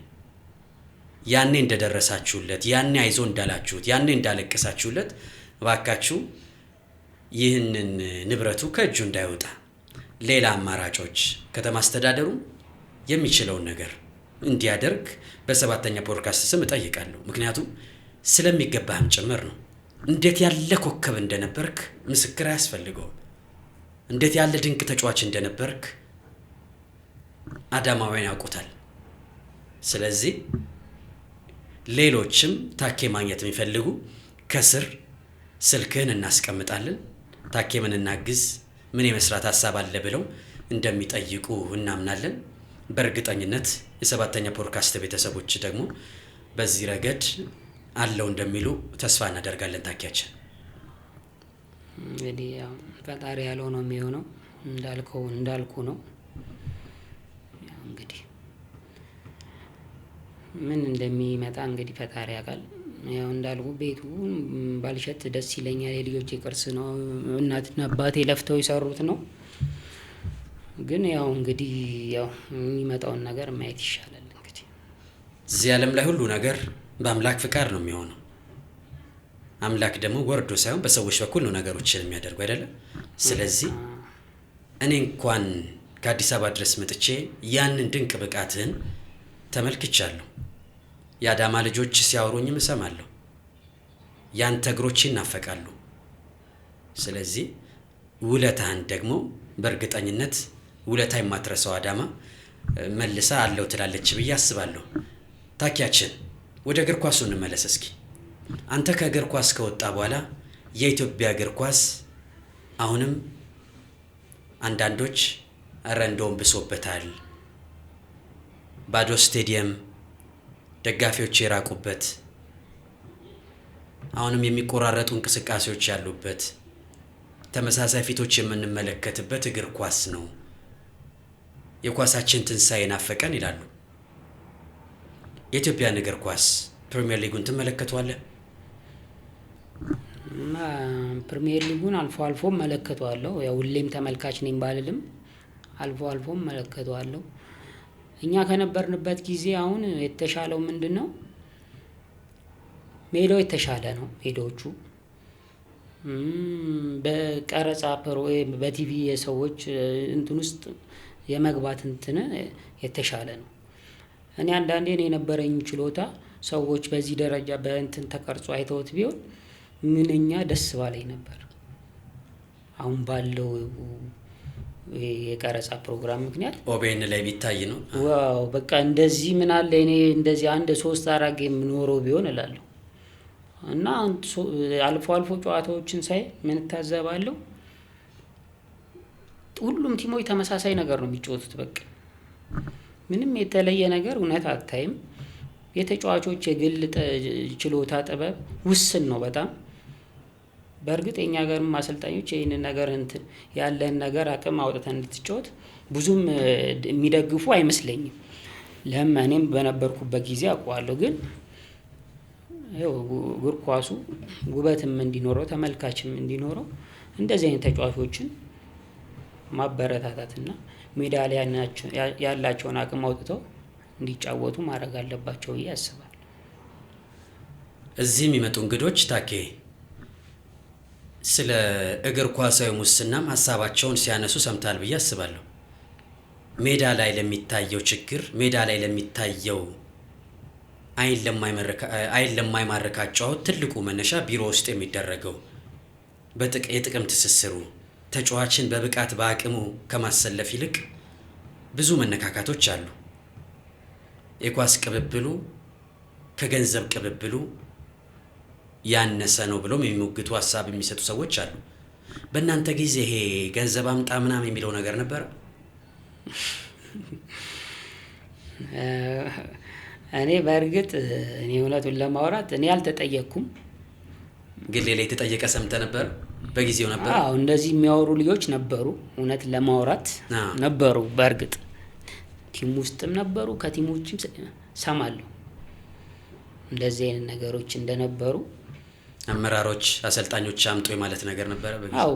ያኔ እንደደረሳችሁለት፣ ያኔ አይዞ እንዳላችሁት፣ ያኔ እንዳለቀሳችሁለት እባካችሁ ይህንን ንብረቱ ከእጁ እንዳይወጣ ሌላ አማራጮች ከተማ አስተዳደሩ የሚችለውን ነገር እንዲያደርግ በ7ኛ ፖድካስት ስም እጠይቃለሁ። ምክንያቱም ስለሚገባህም ጭምር ነው። እንዴት ያለ ኮከብ እንደነበርክ ምስክር አያስፈልገውም። እንዴት ያለ ድንቅ ተጫዋች እንደነበርክ አዳማውያን ያውቁታል። ስለዚህ ሌሎችም ታኬ ማግኘት የሚፈልጉ ከስር ስልክህን እናስቀምጣለን። ታኬ ምን እናግዝ፣ ምን የመስራት ሀሳብ አለ ብለው እንደሚጠይቁ እናምናለን። በእርግጠኝነት የ7ኛ ፖድካስት ቤተሰቦች ደግሞ በዚህ ረገድ አለው እንደሚሉ ተስፋ እናደርጋለን። ታኬያችን እንግዲህ ያው ፈጣሪ ያለው ነው የሚሆነው። እንዳልኩ ነው። ያው እንግዲህ ምን እንደሚመጣ እንግዲህ ፈጣሪ ያውቃል። ያው እንዳልኩ ቤቱ ባልሸጥ ደስ ይለኛል። የልጆቼ ቅርስ ነው። እናትና አባቴ ለፍተው የሰሩት ነው። ግን ያው እንግዲህ ያው የሚመጣውን ነገር ማየት ይሻላል። እንግዲህ እዚህ ዓለም ላይ ሁሉ ነገር በአምላክ ፍቃድ ነው የሚሆነው። አምላክ ደግሞ ወርዶ ሳይሆን በሰዎች በኩል ነው ነገሮችን የሚያደርጉ አይደለም። ስለዚህ እኔ እንኳን ከአዲስ አበባ ድረስ መጥቼ ያንን ድንቅ ብቃትህን ተመልክቻለሁ። የአዳማ ልጆች ሲያወሩኝም እሰማለሁ። ያንተ እግሮች ይናፈቃሉ። ስለዚህ ውለታህን ደግሞ በእርግጠኝነት ውለታ የማትረሳው አዳማ መልሳ አለው ትላለች ብዬ አስባለሁ። ታኪያችን ወደ እግር ኳሱ እንመለስ እስኪ። አንተ ከእግር ኳስ ከወጣ በኋላ የኢትዮጵያ እግር ኳስ አሁንም አንዳንዶች እረ እንደውም ብሶበታል፣ ባዶ ስቴዲየም፣ ደጋፊዎች የራቁበት፣ አሁንም የሚቆራረጡ እንቅስቃሴዎች ያሉበት፣ ተመሳሳይ ፊቶች የምንመለከትበት እግር ኳስ ነው። የኳሳችን ትንሣኤ ናፈቀን ይላሉ። የኢትዮጵያን እግር ኳስ ፕሪሚየር ሊጉን ትመለከቷለህ? ፕሪሚየር ሊጉን አልፎ አልፎ እመለከተዋለሁ። ያው ሁሌም ተመልካች ነኝ ባልልም አልፎ አልፎ እመለከተዋለሁ። እኛ ከነበርንበት ጊዜ አሁን የተሻለው ምንድነው? ሜዳው የተሻለ ነው። ሜዳዎቹ በቀረጻ በቲቪ የሰዎች እንትን ውስጥ የመግባት እንትን የተሻለ ነው። እኔ አንዳንዴ ነው የነበረኝ ችሎታ ሰዎች በዚህ ደረጃ በእንትን ተቀርጾ አይተውት ቢሆን ምንኛ ደስ ባለኝ ነበር። አሁን ባለው የቀረጻ ፕሮግራም ምክንያት ኦቤን ላይ ቢታይ ነው ዋው በቃ እንደዚህ ምን አለ እኔ እንደዚህ አንድ 3-4 ጌም ኖሮ ቢሆን እላለሁ። እና አልፎ አልፎ ጨዋታዎችን ሳይ ምን ታዘባለሁ? ሁሉም ቲሞች ተመሳሳይ ነገር ነው የሚጫወቱት። በቃ ምንም የተለየ ነገር እውነት አታይም። የተጫዋቾች የግል ችሎታ ጥበብ ውስን ነው በጣም። በእርግጥ የኛ ሀገርም አሰልጣኞች ይህንን ነገር እንትን ያለን ነገር አቅም አውጥተን እንድትጫወት ብዙም የሚደግፉ አይመስለኝም። ለምን እኔም በነበርኩበት ጊዜ አውቀዋለሁ። ግን ይኸው እግር ኳሱ ውበትም እንዲኖረው ተመልካችም እንዲኖረው እንደዚህ አይነት ተጫዋቾችን ማበረታታትና ሜዳሊያ ያላቸውን አቅም አውጥተው እንዲጫወቱ ማድረግ አለባቸው ብዬ አስባለሁ። እዚህ የሚመጡ እንግዶች ታኬ ስለ እግር ኳሳዊ ሙስናም ሀሳባቸውን ሲያነሱ ሰምታል ብዬ አስባለሁ። ሜዳ ላይ ለሚታየው ችግር፣ ሜዳ ላይ ለሚታየው አይን ለማይማርካቸው ትልቁ መነሻ ቢሮ ውስጥ የሚደረገው የጥቅም ትስስሩ ተጫዋችን በብቃት በአቅሙ ከማሰለፍ ይልቅ ብዙ መነካካቶች አሉ። የኳስ ቅብብሉ ከገንዘብ ቅብብሉ ያነሰ ነው ብሎም የሚሞግቱ ሀሳብ የሚሰጡ ሰዎች አሉ። በእናንተ ጊዜ ይሄ ገንዘብ አምጣ ምናምን የሚለው ነገር ነበረ? እኔ በእርግጥ እኔ እውነቱን ለማውራት እኔ አልተጠየቅኩም። ግን ሌላ የተጠየቀ ሰምተህ ነበር? በጊዜው ነበር? አዎ እንደዚህ የሚያወሩ ልጆች ነበሩ። እውነት ለማውራት ነበሩ። በእርግጥ ቲም ውስጥም ነበሩ፣ ከቲም ውጭም ሰማለሁ እንደዚህ አይነት ነገሮች እንደነበሩ። አመራሮች፣ አሰልጣኞች አምጦ ማለት ነገር ነበረ በጊዜው? አዎ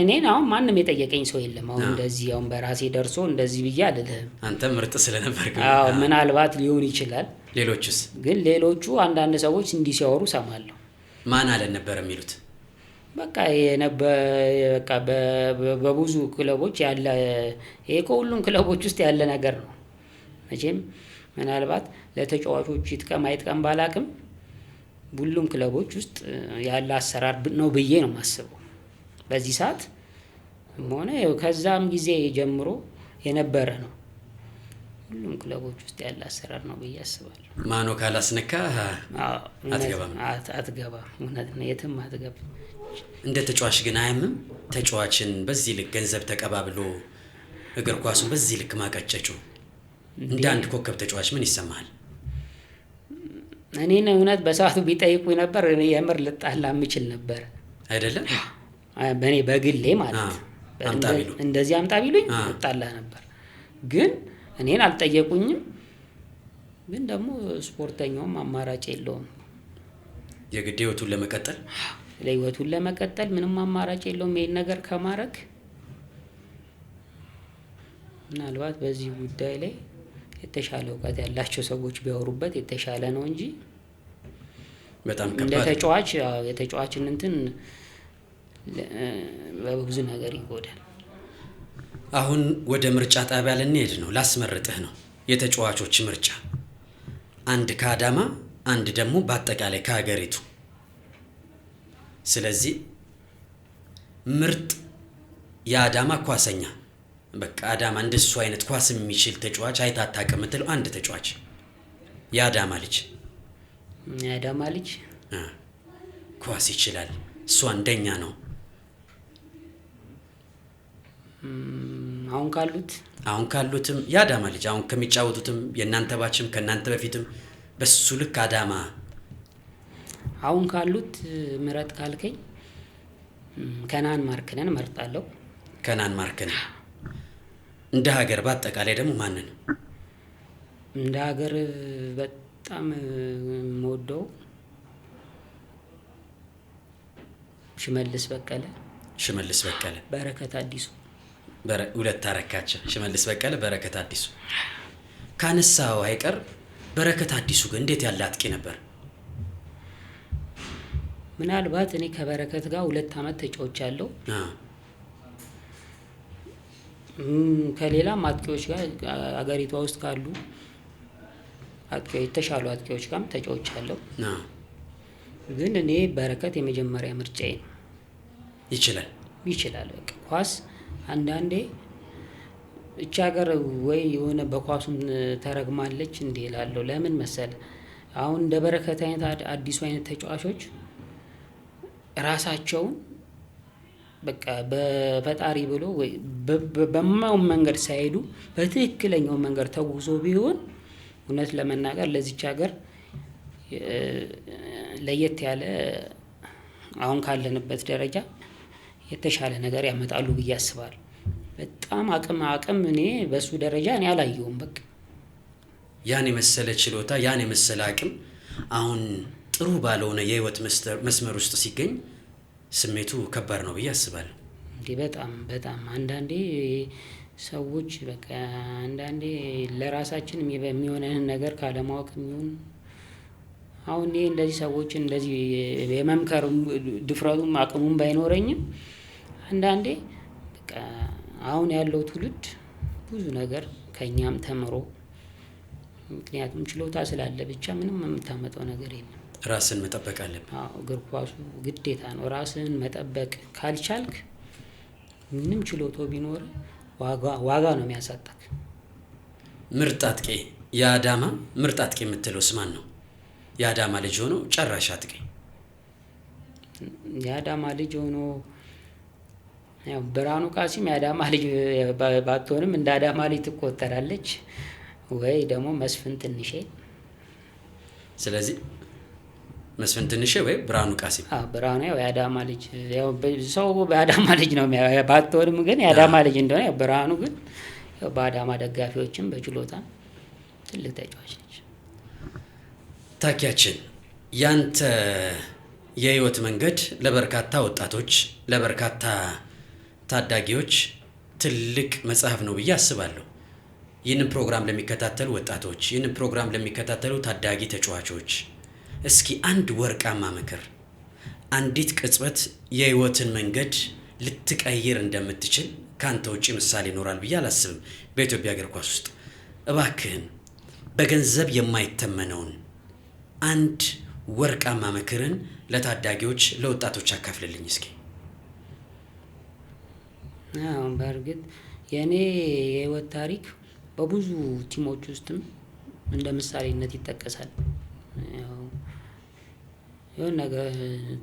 እኔ አሁን ማንም የጠየቀኝ ሰው የለም። አሁን እንደዚህ አሁን በራሴ ደርሶ እንደዚህ ብዬ አልልህም። አንተ ምርጥ ስለነበርክ። አዎ ምናልባት ሊሆን ይችላል። ሌሎቹስ? ግን ሌሎቹ አንዳንድ ሰዎች እንዲህ ሲያወሩ ሰማለሁ። ማን አለን ነበር የሚሉት? በቃ በብዙ ክለቦች ያለ ይሄ ከሁሉም ክለቦች ውስጥ ያለ ነገር ነው። መቼም ምናልባት ለተጫዋቾች ይጥቀም አይጥቀም ባላቅም ሁሉም ክለቦች ውስጥ ያለ አሰራር ነው ብዬ ነው የማስበው። በዚህ ሰዓት ሆነ ከዛም ጊዜ ጀምሮ የነበረ ነው። ሁሉም ክለቦች ውስጥ ያለ አሰራር ነው ብዬ አስባለሁ። ማኖ ካላስነካ አትገባም። እውነት ነው፣ የትም አትገባም። እንደ ተጫዋች ግን አያምም? ተጫዋችን በዚህ ልክ ገንዘብ ተቀባብሎ እግር ኳሱን በዚህ ልክ ማቀጨጩ እንደ አንድ ኮከብ ተጫዋች ምን ይሰማሃል? እኔን እውነት በሰዓቱ ቢጠይቁኝ ነበር እኔ የምር ልጣላ የምችል ነበር። አይደለም በእኔ በግሌ ማለት እንደዚህ አምጣ ቢሉኝ ልጣላ ነበር። ግን እኔን አልጠየቁኝም። ግን ደግሞ ስፖርተኛውም አማራጭ የለውም። የግድ ህይወቱን ለመቀጠል ለህይወቱን ለመቀጠል ምንም አማራጭ የለውም ይሄን ነገር ከማድረግ። ምናልባት በዚህ ጉዳይ ላይ የተሻለ እውቀት ያላቸው ሰዎች ቢያወሩበት የተሻለ ነው እንጂ በጣም ከባድ ለተጫዋች የተጫዋችን እንትን በብዙ ነገር ይጎዳል። አሁን ወደ ምርጫ ጣቢያ ልንሄድ ነው። ላስመርጥህ ነው። የተጫዋቾች ምርጫ፣ አንድ ከአዳማ አንድ ደግሞ በአጠቃላይ ከሀገሪቱ። ስለዚህ ምርጥ የአዳማ ኳሰኛ፣ በቃ አዳማ እንደሱ አይነት ኳስ የሚችል ተጫዋች አይታ አታውቅም የምትለው አንድ ተጫዋች፣ የአዳማ ልጅ ኳስ ይችላል፣ እሱ አንደኛ ነው። አሁን ካሉትም የአዳማ ልጅ አሁን ከሚጫወቱትም የእናንተ ባችም ከእናንተ በፊትም በሱ ልክ አዳማ አሁን ካሉት ምረጥ ካልከኝ ከናን ማርክነን እመርጣለሁ። ከናን ማርክነን። እንደ ሀገር በአጠቃላይ ደግሞ ማንን? እንደ ሀገር በጣም የምወደው ሽመልስ በቀለ፣ በረከት አዲሱ። ሁለት አረካቸው፣ ሽመልስ በቀለ፣ በረከት አዲሱ። ካነሳው አይቀር በረከት አዲሱ ግን እንዴት ያለ አጥቂ ነበር! ምናልባት እኔ ከበረከት ጋር 2 ዓመት ተጫውቻለሁ። ከሌላም አጥቂዎች ጋር አገሪቷ ውስጥ ካሉ አጥቂዎች የተሻሉ አጥቂዎች ጋርም ተጫውቻለሁ። ግን እኔ በረከት የመጀመሪያ ምርጫዬ ነው። ይችላል በቃ ኳስ አንዳንዴ እቺ ሀገር ወይ የሆነ በኳሱም ተረግማለች እንዴ እላለሁ። ለምን መሰለ አሁን እንደ በረከት አይነት አዲሱ አይነት ተጫዋቾች ራሳቸውን በቃ በፈጣሪ ብሎ ወይ በማውን መንገድ ሳይሄዱ በትክክለኛው መንገድ ተጉዞ ቢሆን እውነት ለመናገር ለዚች ሀገር ለየት ያለ አሁን ካለንበት ደረጃ የተሻለ ነገር ያመጣሉ ብዬ አስባለሁ። በጣም አቅም እኔ በሱ ደረጃ እኔ አላየሁም። በቃ ያን የመሰለ ችሎታ ያን የመሰለ አቅም አሁን ጥሩ ባልሆነ የህይወት መስመር ውስጥ ሲገኝ ስሜቱ ከባድ ነው ብዬ አስባለሁ። እንዴ በጣም አንዳንዴ ሰዎች በቃ አንዳንዴ ለራሳችን የሚሆነን ነገር ካለማወቅ የሚሆን አሁን እኔ እንደዚህ ሰዎችን እንደዚህ የመምከር ድፍረቱም አቅሙም ባይኖረኝም አንዳንዴ በቃ አሁን ያለው ትውልድ ብዙ ነገር ከኛም ተምሮ ምክንያቱም ችሎታ ስላለ ብቻ ምንም የምታመጣው ነገር የለም። ራስን መጠበቅ አለብን። እግር ኳሱ ግዴታ ነው። ራስን መጠበቅ ካልቻልክ ምንም ችሎታው ቢኖር ዋጋ ነው የሚያሳጣክ። ምርጥ አጥቂ የአዳማ ምርጥ አጥቂ የምትለው ስማን ነው? የአዳማ ልጅ ሆኖ ጨራሽ አጥቂ የአዳማ ልጅ ሆኖ ያው ብርሃኑ ቃሲም የአዳማ ልጅ ባትሆንም እንደ አዳማ ልጅ ትቆጠራለች፣ ወይ ደግሞ መስፍን ትንሼ። ስለዚህ መስፍን ትንሼ ወይ ብርሃኑ ቃሲም። ብርሃኑ ያው የአዳማ ልጅ ያው ሰው በአዳማ ልጅ ነው ባትሆንም ግን የአዳማ ልጅ እንደሆነ ያው ብርሃኑ ግን ያው በአዳማ ደጋፊዎችም በችሎታ ትልቅ ተጫዋች ነች። ታኪያችን ያንተ የህይወት መንገድ ለበርካታ ወጣቶች ለበርካታ ታዳጊዎች ትልቅ መጽሐፍ ነው ብዬ አስባለሁ። ይህንን ፕሮግራም ለሚከታተሉ ወጣቶች፣ ይህንን ፕሮግራም ለሚከታተሉ ታዳጊ ተጫዋቾች እስኪ አንድ ወርቃማ ምክር፣ አንዲት ቅጽበት የህይወትን መንገድ ልትቀይር እንደምትችል ካንተ ውጪ ምሳሌ ይኖራል ብዬ አላስብም በኢትዮጵያ እግር ኳስ ውስጥ። እባክህን በገንዘብ የማይተመነውን አንድ ወርቃማ ምክርን ለታዳጊዎች ለወጣቶች አካፍልልኝ እስኪ። በእርግጥ የኔ የህይወት ታሪክ በብዙ ቲሞች ውስጥም እንደ ምሳሌነት ይጠቀሳል። የሆነ ነገር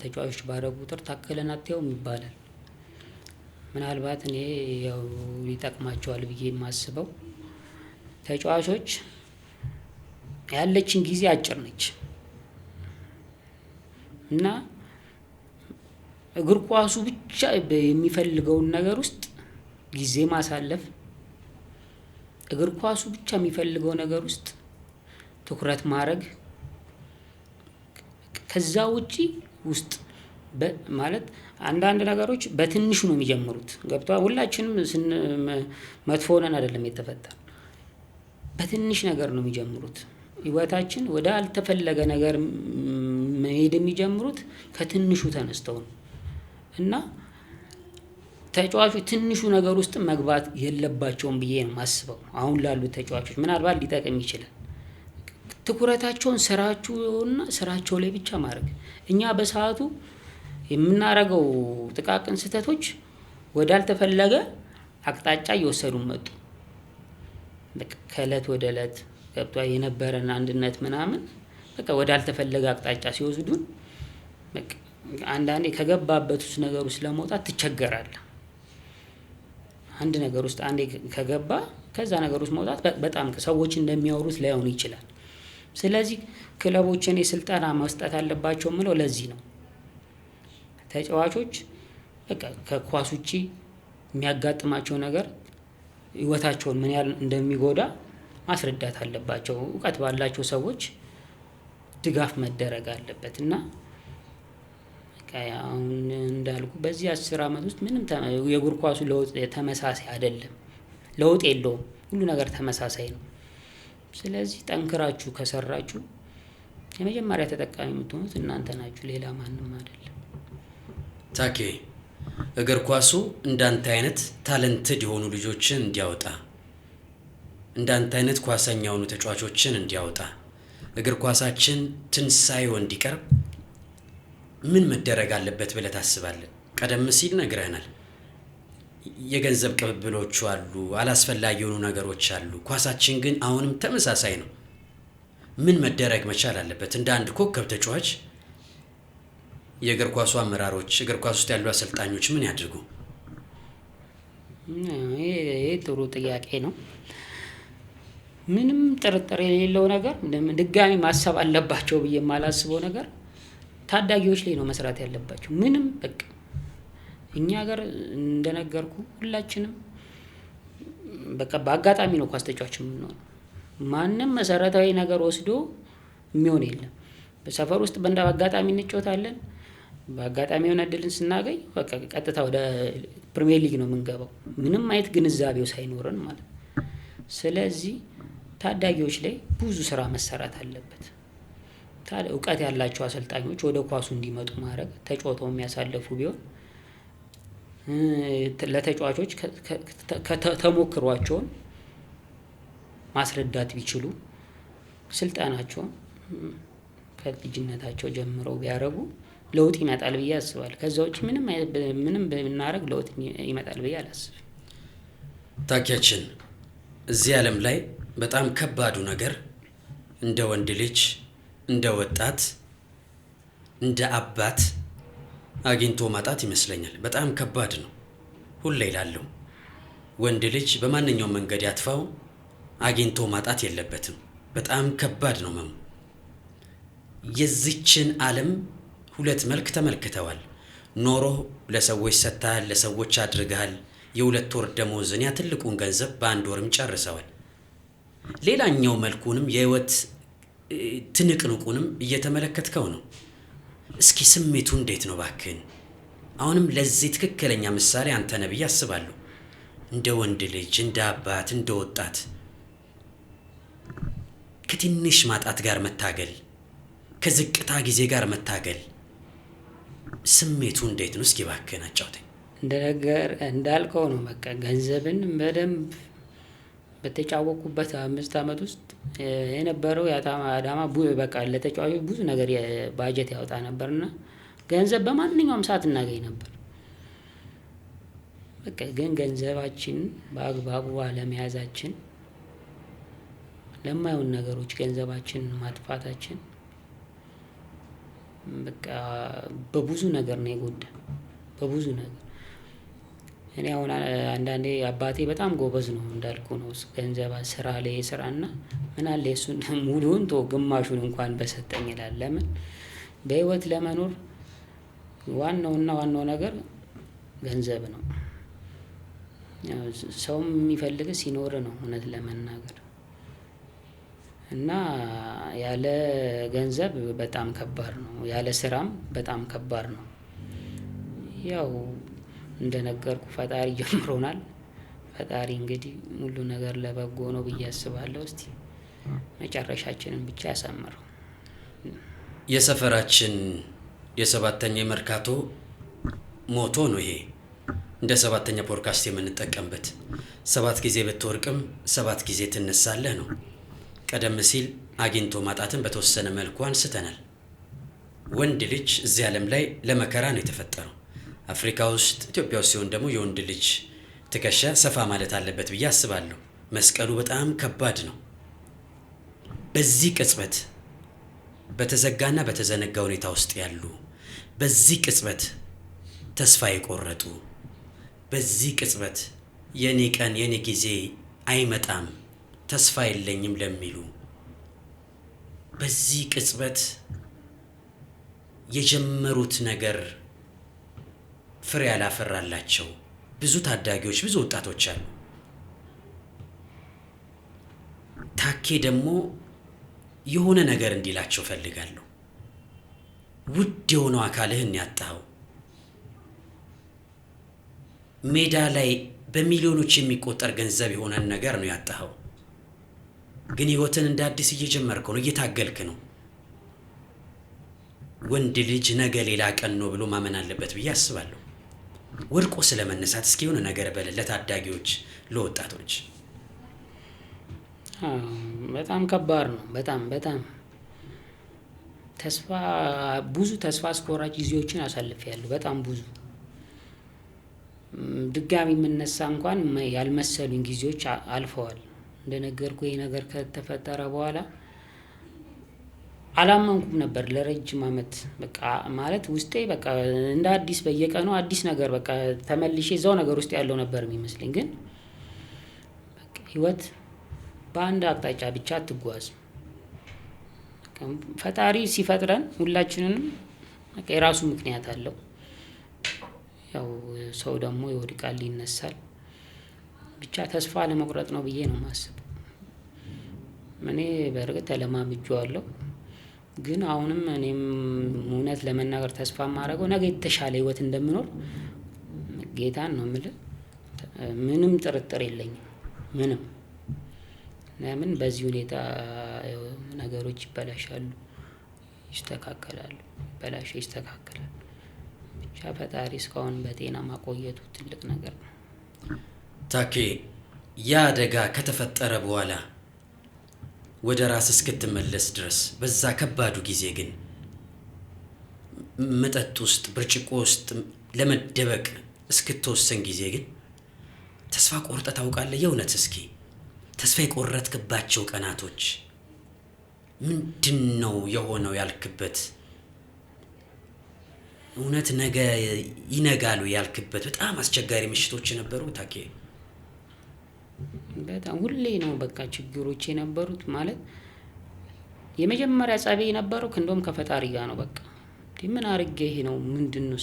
ተጫዋቾች ባረጉ ቁጥር ታከለን አትየውም ይባላል። ምናልባት እኔ ያው ይጠቅማቸዋል ብዬ የማስበው ተጫዋቾች ያለችን ጊዜ አጭር ነች እና እግር ኳሱ ብቻ የሚፈልገውን ነገር ውስጥ ጊዜ ማሳለፍ፣ እግር ኳሱ ብቻ የሚፈልገው ነገር ውስጥ ትኩረት ማድረግ፣ ከዛ ውጪ ውስጥ ማለት አንዳንድ ነገሮች በትንሹ ነው የሚጀምሩት። ገብቷል? ሁላችንም መጥፎ ሆነን አይደለም የተፈጠረ፣ በትንሽ ነገር ነው የሚጀምሩት። ህይወታችን ወደ አልተፈለገ ነገር መሄድ የሚጀምሩት ከትንሹ ተነስተው ነው እና ተጫዋቾች ትንሹ ነገር ውስጥ መግባት የለባቸውም ብዬ ነው የማስበው። አሁን ላሉት ተጫዋቾች ምናልባት ሊጠቅም ይችላል። ትኩረታቸውን ስራቸው ላይ ብቻ ማድረግ። እኛ በሰዓቱ የምናደርገው ጥቃቅን ስህተቶች ወዳልተፈለገ አቅጣጫ እየወሰዱን መጡ። ከእለት ወደ እለት ገብቷ የነበረን አንድነት ምናምን በቃ ወዳልተፈለገ አቅጣጫ ሲወስዱን በቃ አንዳንዴ ከገባበት ውስጥ ነገር ውስጥ ለመውጣት ትቸገራለህ። አንድ ነገር ውስጥ አንዴ ከገባ ከዛ ነገር ውስጥ መውጣት በጣም ሰዎች እንደሚያወሩት ላይሆን ይችላል። ስለዚህ ክለቦችን የስልጠና መስጠት አለባቸው ምለው ለዚህ ነው። ተጫዋቾች በቃ ከኳስ ውጪ የሚያጋጥማቸው ነገር ህይወታቸውን ምን ያህል እንደሚጎዳ ማስረዳት አለባቸው። እውቀት ባላቸው ሰዎች ድጋፍ መደረግ አለበት እና አሁን እንዳልኩ በዚህ 10 አመት ውስጥ ምንም የእግር ኳሱ ለውጥ ተመሳሳይ አይደለም። ለውጥ የለውም። ሁሉ ነገር ተመሳሳይ ነው። ስለዚህ ጠንክራችሁ ከሰራችሁ የመጀመሪያ ተጠቃሚ የምትሆኑት እናንተ ናችሁ፣ ሌላ ማንም አይደለም። ታኬ እግር ኳሱ እንዳንተ አይነት ታለንትድ የሆኑ ልጆችን እንዲያወጣ፣ እንዳንተ አይነት ኳሰኛ የሆኑ ተጫዋቾችን እንዲያወጣ፣ እግር ኳሳችን ትንሳኤው እንዲቀርብ ምን መደረግ አለበት ብለህ ታስባለህ? ቀደም ሲል ነግረህናል። የገንዘብ ቅብብሎቹ አሉ፣ አላስፈላጊ የሆኑ ነገሮች አሉ። ኳሳችን ግን አሁንም ተመሳሳይ ነው። ምን መደረግ መቻል አለበት? እንደ አንድ ኮከብ ተጫዋች የእግር ኳሱ አመራሮች፣ እግር ኳስ ውስጥ ያሉ አሰልጣኞች ምን ያድርጉ? ይሄ ጥሩ ጥያቄ ነው። ምንም ጥርጥር የሌለው ነገር ድጋሚ ማሰብ አለባቸው ብዬ የማላስበው ነገር ታዳጊዎች ላይ ነው መስራት ያለባቸው። ምንም በቃ እኛ ሀገር እንደነገርኩ ሁላችንም በቃ በአጋጣሚ ነው ኳስ ተጫዋች የምንሆነው። ማንም መሰረታዊ ነገር ወስዶ የሚሆን የለም። በሰፈር ውስጥ በአጋጣሚ እንጫወታለን። በአጋጣሚ የሆነ እድልን ስናገኝ በቃ ቀጥታ ወደ ፕሪሚየር ሊግ ነው የምንገባው፣ ምንም አይነት ግንዛቤው ሳይኖረን ማለት ነው። ስለዚህ ታዳጊዎች ላይ ብዙ ስራ መሰራት አለበት። እውቀት ያላቸው አሰልጣኞች ወደ ኳሱ እንዲመጡ ማድረግ፣ ተጫውተው የሚያሳልፉ ቢሆን ለተጫዋቾች ተሞክሯቸውን ማስረዳት ቢችሉ፣ ስልጣናቸውን ከልጅነታቸው ጀምረው ቢያደርጉ ለውጥ ይመጣል ብዬ አስባለሁ። ከዛ ውጪ ምንም ብናደርግ ለውጥ ይመጣል ብዬ አላስብም። ታኪያችን እዚህ ዓለም ላይ በጣም ከባዱ ነገር እንደ ወንድ ልጅ፣ እንደ ወጣት፣ እንደ አባት አግኝቶ ማጣት ይመስለኛል። በጣም ከባድ ነው። ሁሌ እላለሁ ወንድ ልጅ በማንኛውም መንገድ ያጥፋው አግኝቶ ማጣት የለበትም። በጣም ከባድ ነው መሙ። የዚችን ዓለም ሁለት መልክ ተመልክተዋል። ኖሮ ለሰዎች ሰጥተሃል፣ ለሰዎች አድርገሃል። የ2 ወር ደሞዝን ያ ትልቁን ገንዘብ በአንድ ወርም ጨርሰዋል። ሌላኛው መልኩንም የህይወት ትንቅንቁንም እየተመለከትከው ነው። እስኪ ስሜቱ እንዴት ነው ባክህን? አሁንም ለዚህ ትክክለኛ ምሳሌ አንተ ነህ ብዬ አስባለሁ። እንደ ወንድ ልጅ፣ እንደ አባት፣ እንደ ወጣት ከትንሽ ማጣት ጋር መታገል፣ ከዝቅታ ጊዜ ጋር መታገል ስሜቱ እንዴት ነው? እስኪ ባክህን አጫውተኝ። እንዳልከው ነው። በቃ ገንዘብን በደንብ በተጫወቁበት 5 አመት ውስጥ የነበረው አዳማ በቃ ለተጫዋቾች ብዙ ነገር ባጀት ያወጣ ነበርና ገንዘብ በማንኛውም ሰዓት እናገኝ ነበር። በቃ ግን ገንዘባችን በአግባቡ አለመያዛችን፣ ለማይሆን ነገሮች ገንዘባችን ማጥፋታችን በቃ በብዙ ነገር ነው የጎዳ። በብዙ ነገር እኔ አሁን አንዳንዴ አባቴ በጣም ጎበዝ ነው እንዳልኩ ነው። ገንዘብ ስራ ላይ ስራና ምን አለ እሱን ሙሉውን ግማሹን እንኳን በሰጠኝ ይላል። ለምን በህይወት ለመኖር ዋናው ነገር ገንዘብ ነው። ሰውም የሚፈልግ ሲኖር ነው እውነት ለመናገር እና ያለ ገንዘብ በጣም ከባድ ነው። ያለ ስራም በጣም ከባድ ነው። ያው እንደነገርኩ ፈጣሪ ጀምሮናል። ፈጣሪ እንግዲህ ሁሉ ነገር ለበጎ ነው ብዬ አስባለሁ። እስቲ መጨረሻችንን ብቻ ያሳምረው። የሰፈራችን የ7ኛ መርካቶ ሞቶ ነው ይሄ። እንደ 7ኛ ፖድካስት የምንጠቀምበት 7 ጊዜ ብትወርቅም 7 ጊዜ ትነሳለህ ነው። ቀደም ሲል አግኝቶ ማጣትን በተወሰነ መልኩ አንስተናል። ወንድ ልጅ እዚህ ዓለም ላይ ለመከራ ነው የተፈጠረው። አፍሪካ ውስጥ፣ ኢትዮጵያ ውስጥ ሲሆን ደግሞ የወንድ ልጅ ትከሻ ሰፋ ማለት አለበት ብዬ አስባለሁ። መስቀሉ በጣም ከባድ ነው። በዚህ ቅጽበት በተዘጋና በተዘነጋ ሁኔታ ውስጥ ያሉ፣ በዚህ ቅጽበት ተስፋ የቆረጡ፣ በዚህ ቅጽበት የኔ ቀን የኔ ጊዜ አይመጣም ተስፋ የለኝም ለሚሉ፣ በዚህ ቅጽበት የጀመሩት ነገር ፍሬ ያላፈራላቸው ብዙ ታዳጊዎች፣ ብዙ ወጣቶች አሉ። ታኬ ደግሞ የሆነ ነገር እንዲላቸው ፈልጋለሁ። ውድ የሆነው አካልህን ያጣኸው፣ ሜዳ ላይ በሚሊዮኖች የሚቆጠር ገንዘብ የሆነን ነገር ነው ያጣኸው። ግን ህይወትን እንደ አዲስ እየጀመርከው ነው፣ እየታገልክ ነው። ወንድ ልጅ ነገ ሌላ ቀን ነው ብሎ ማመን አለበት ብዬ አስባለሁ። ወድቆ ስለመነሳት እስኪ የሆነ ነገር በለ ለታዳጊዎች፣ ለወጣቶች። በጣም ከባድ ነው። በጣም ብዙ ተስፋ አስቆራጭ ጊዜዎችን አሳልፌያለሁ። በጣም ብዙ ድጋሚ የምነሳ እንኳን ያልመሰሉኝ ጊዜዎች አልፈዋል። እንደነገርኩ ይሄ ነገር ከተፈጠረ በኋላ አላመንኩም ነበር ለረጅም ዓመት። በቃ ማለት ውስጤ በቃ እንደ አዲስ በየቀኑ አዲስ ነገር በቃ ተመልሼ እዛው ነገር ውስጥ ያለው ነበር የሚመስለኝ። ግን በቃ ህይወት በአንድ አቅጣጫ ብቻ አትጓዝም። ፈጣሪ ሲፈጥረን ሁላችንንም በቃ የራሱ ምክንያት አለው። ያው ሰው ደግሞ ይወድቃል፣ ይነሳል። ብቻ ተስፋ ለመቁረጥ ነው ብዬ ነው የማስበው። እኔ በእርግጥ ተለማምጄዋለሁ። ግን አሁንም እኔም እውነት ለመናገር ተስፋ የማደርገው ነገ የተሻለ ህይወት እንደምኖር ጌታን ነው የምልህ። ምንም ጥርጥር የለኝም። ምንም ለምን በዚህ ሁኔታ ነገሮች ይበላሻሉ፣ ይስተካከላሉ፣ ይስተካከላሉ። ብቻ ፈጣሪ እስካሁን በጤና ማቆየቱ ትልቅ ነገር ነው። ታኬ፣ ያ አደጋ ከተፈጠረ በኋላ ወደ ራስ እስክትመለስ ድረስ በዛ ከባዱ ጊዜ ግን መጠጥ ውስጥ ብርጭቆ ውስጥ ለመደበቅ እስክትወሰን ጊዜ ግን ተስፋ ቆርጠህ ታውቃለህ? የእውነት እስኪ ተስፋ የቆረጥክባቸው ቀናቶች ምንድን ነው የሆነው ያልክበት? እውነት ነገ ይነጋሉ ያልክበት በጣም አስቸጋሪ ምሽቶች ነበሩ ታኬ? በጣም ሁሌ ነው በቃ ችግሮች የነበሩት። ማለት የመጀመሪያ ጸቤ የነበረው እንደውም ከፈጣሪ ጋር ነው። በቃ ምን አድርጌ ይሄ ነው ምንድነው?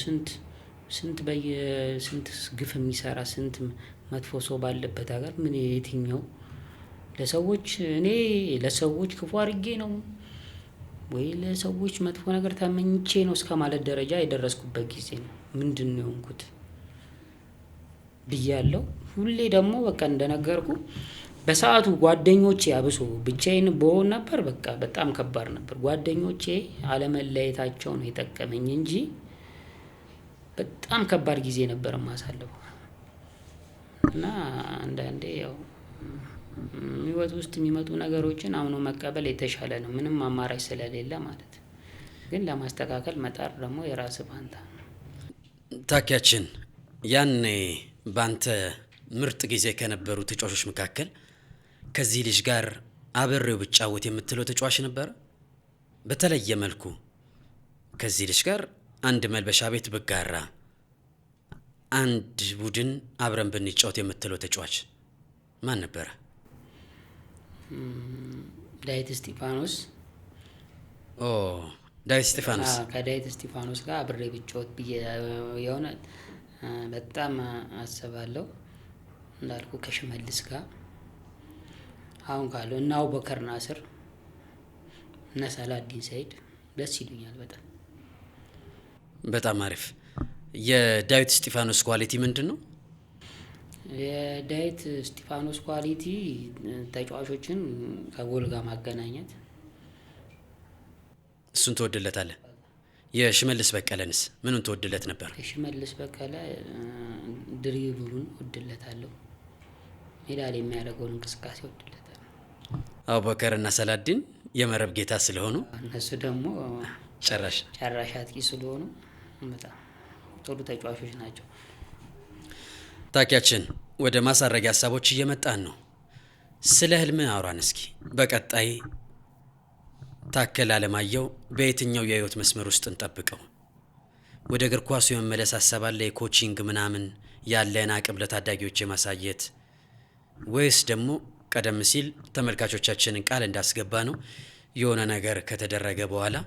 ስንት ግፍ የሚሰራ ስንት መጥፎ ሰው ባለበት ሀገር ምን የትኛው ለሰዎች እኔ ለሰዎች ክፉ አድርጌ ነው ወይ ለሰዎች መጥፎ ነገር ተመኝቼ ነው እስከ ማለት ደረጃ የደረስኩበት ጊዜ ነው። ምንድነው የሆንኩት ብያለሁ። ሁሌ ደግሞ በቃ እንደነገርኩ በሰዓቱ ጓደኞቼ አብሶ ብቻዬን በሆን ነበር በቃ በጣም ከባድ ነበር። ጓደኞቼ አለመለየታቸው ነው የጠቀመኝ እንጂ በጣም ከባድ ጊዜ ነበር የማሳልፈው። እና አንዳንዴ ያው ህይወት ውስጥ የሚመጡ ነገሮችን አምኖ መቀበል የተሻለ ነው፣ ምንም አማራጭ ስለሌለ ማለት። ግን ለማስተካከል መጣር ደግሞ የራስ ፋንታ። ታኪያችን፣ ያኔ ባንተ ምርጥ ጊዜ ከነበሩ ተጫዋቾች መካከል ከዚህ ልጅ ጋር አብሬው ብጫወት የምትለው ተጫዋች ነበረ? በተለየ መልኩ ከዚህ ልጅ ጋር አንድ መልበሻ ቤት ብጋራ፣ አንድ ቡድን አብረን ብንጫወት የምትለው ተጫዋች ማን ነበረ? ዳዊት እስጢፋኖስ። ዳዊት እስጢፋኖስ። ከዳዊት እስጢፋኖስ ጋር አብሬ ብጫወት ብዬ የሆነ በጣም አስባለሁ። እንዳልኩ ከሽመልስ ጋር አሁን ካለው እና አቡበከር ናስር እና ሳላዲን ሰይድ ደስ ይሉኛል በጣም። በጣም አሪፍ። የዳዊት እስጢፋኖስ ኳሊቲ ምንድን ነው? የዳዊት እስጢፋኖስ ኳሊቲ ተጫዋቾችን ከጎል ጋር ማገናኘት። እሱን ትወድለታለህ? የሽመልስ በቀለንስ ምኑን ትወድለት ነበር? የሽመልስ በቀለ ድሪብሉን ወድለታለሁ። ሜዳ ላይ የሚያደርገውን እንቅስቃሴ ወድለታለሁ። አቡበከርና ሰላዲን የመረብ ጌታ ስለሆኑ እነሱ ደግሞ ጨራሽ አጥቂ ስለሆኑ በጣም ጥሩ ተጫዋቾች ናቸው። ታኪያችን ወደ ማሳረጊያ ሀሳቦች እየመጣን ነው። ስለ ህልም አውራን እስኪ። በቀጣይ ታከለ አለማየሁ በየትኛው የህይወት መስመር ውስጥ እንጠብቀው? ወደ እግር ኳሱ የመመለስ ሀሳብ አለ? የኮቺንግ ምናምን ያለን አቅም ለታዳጊዎች የማሳየት ወይስ ደግሞ ቀደም ሲል ተመልካቾቻችንን ቃል እንዳስገባ ነው የሆነ ነገር ከተደረገ በኋላ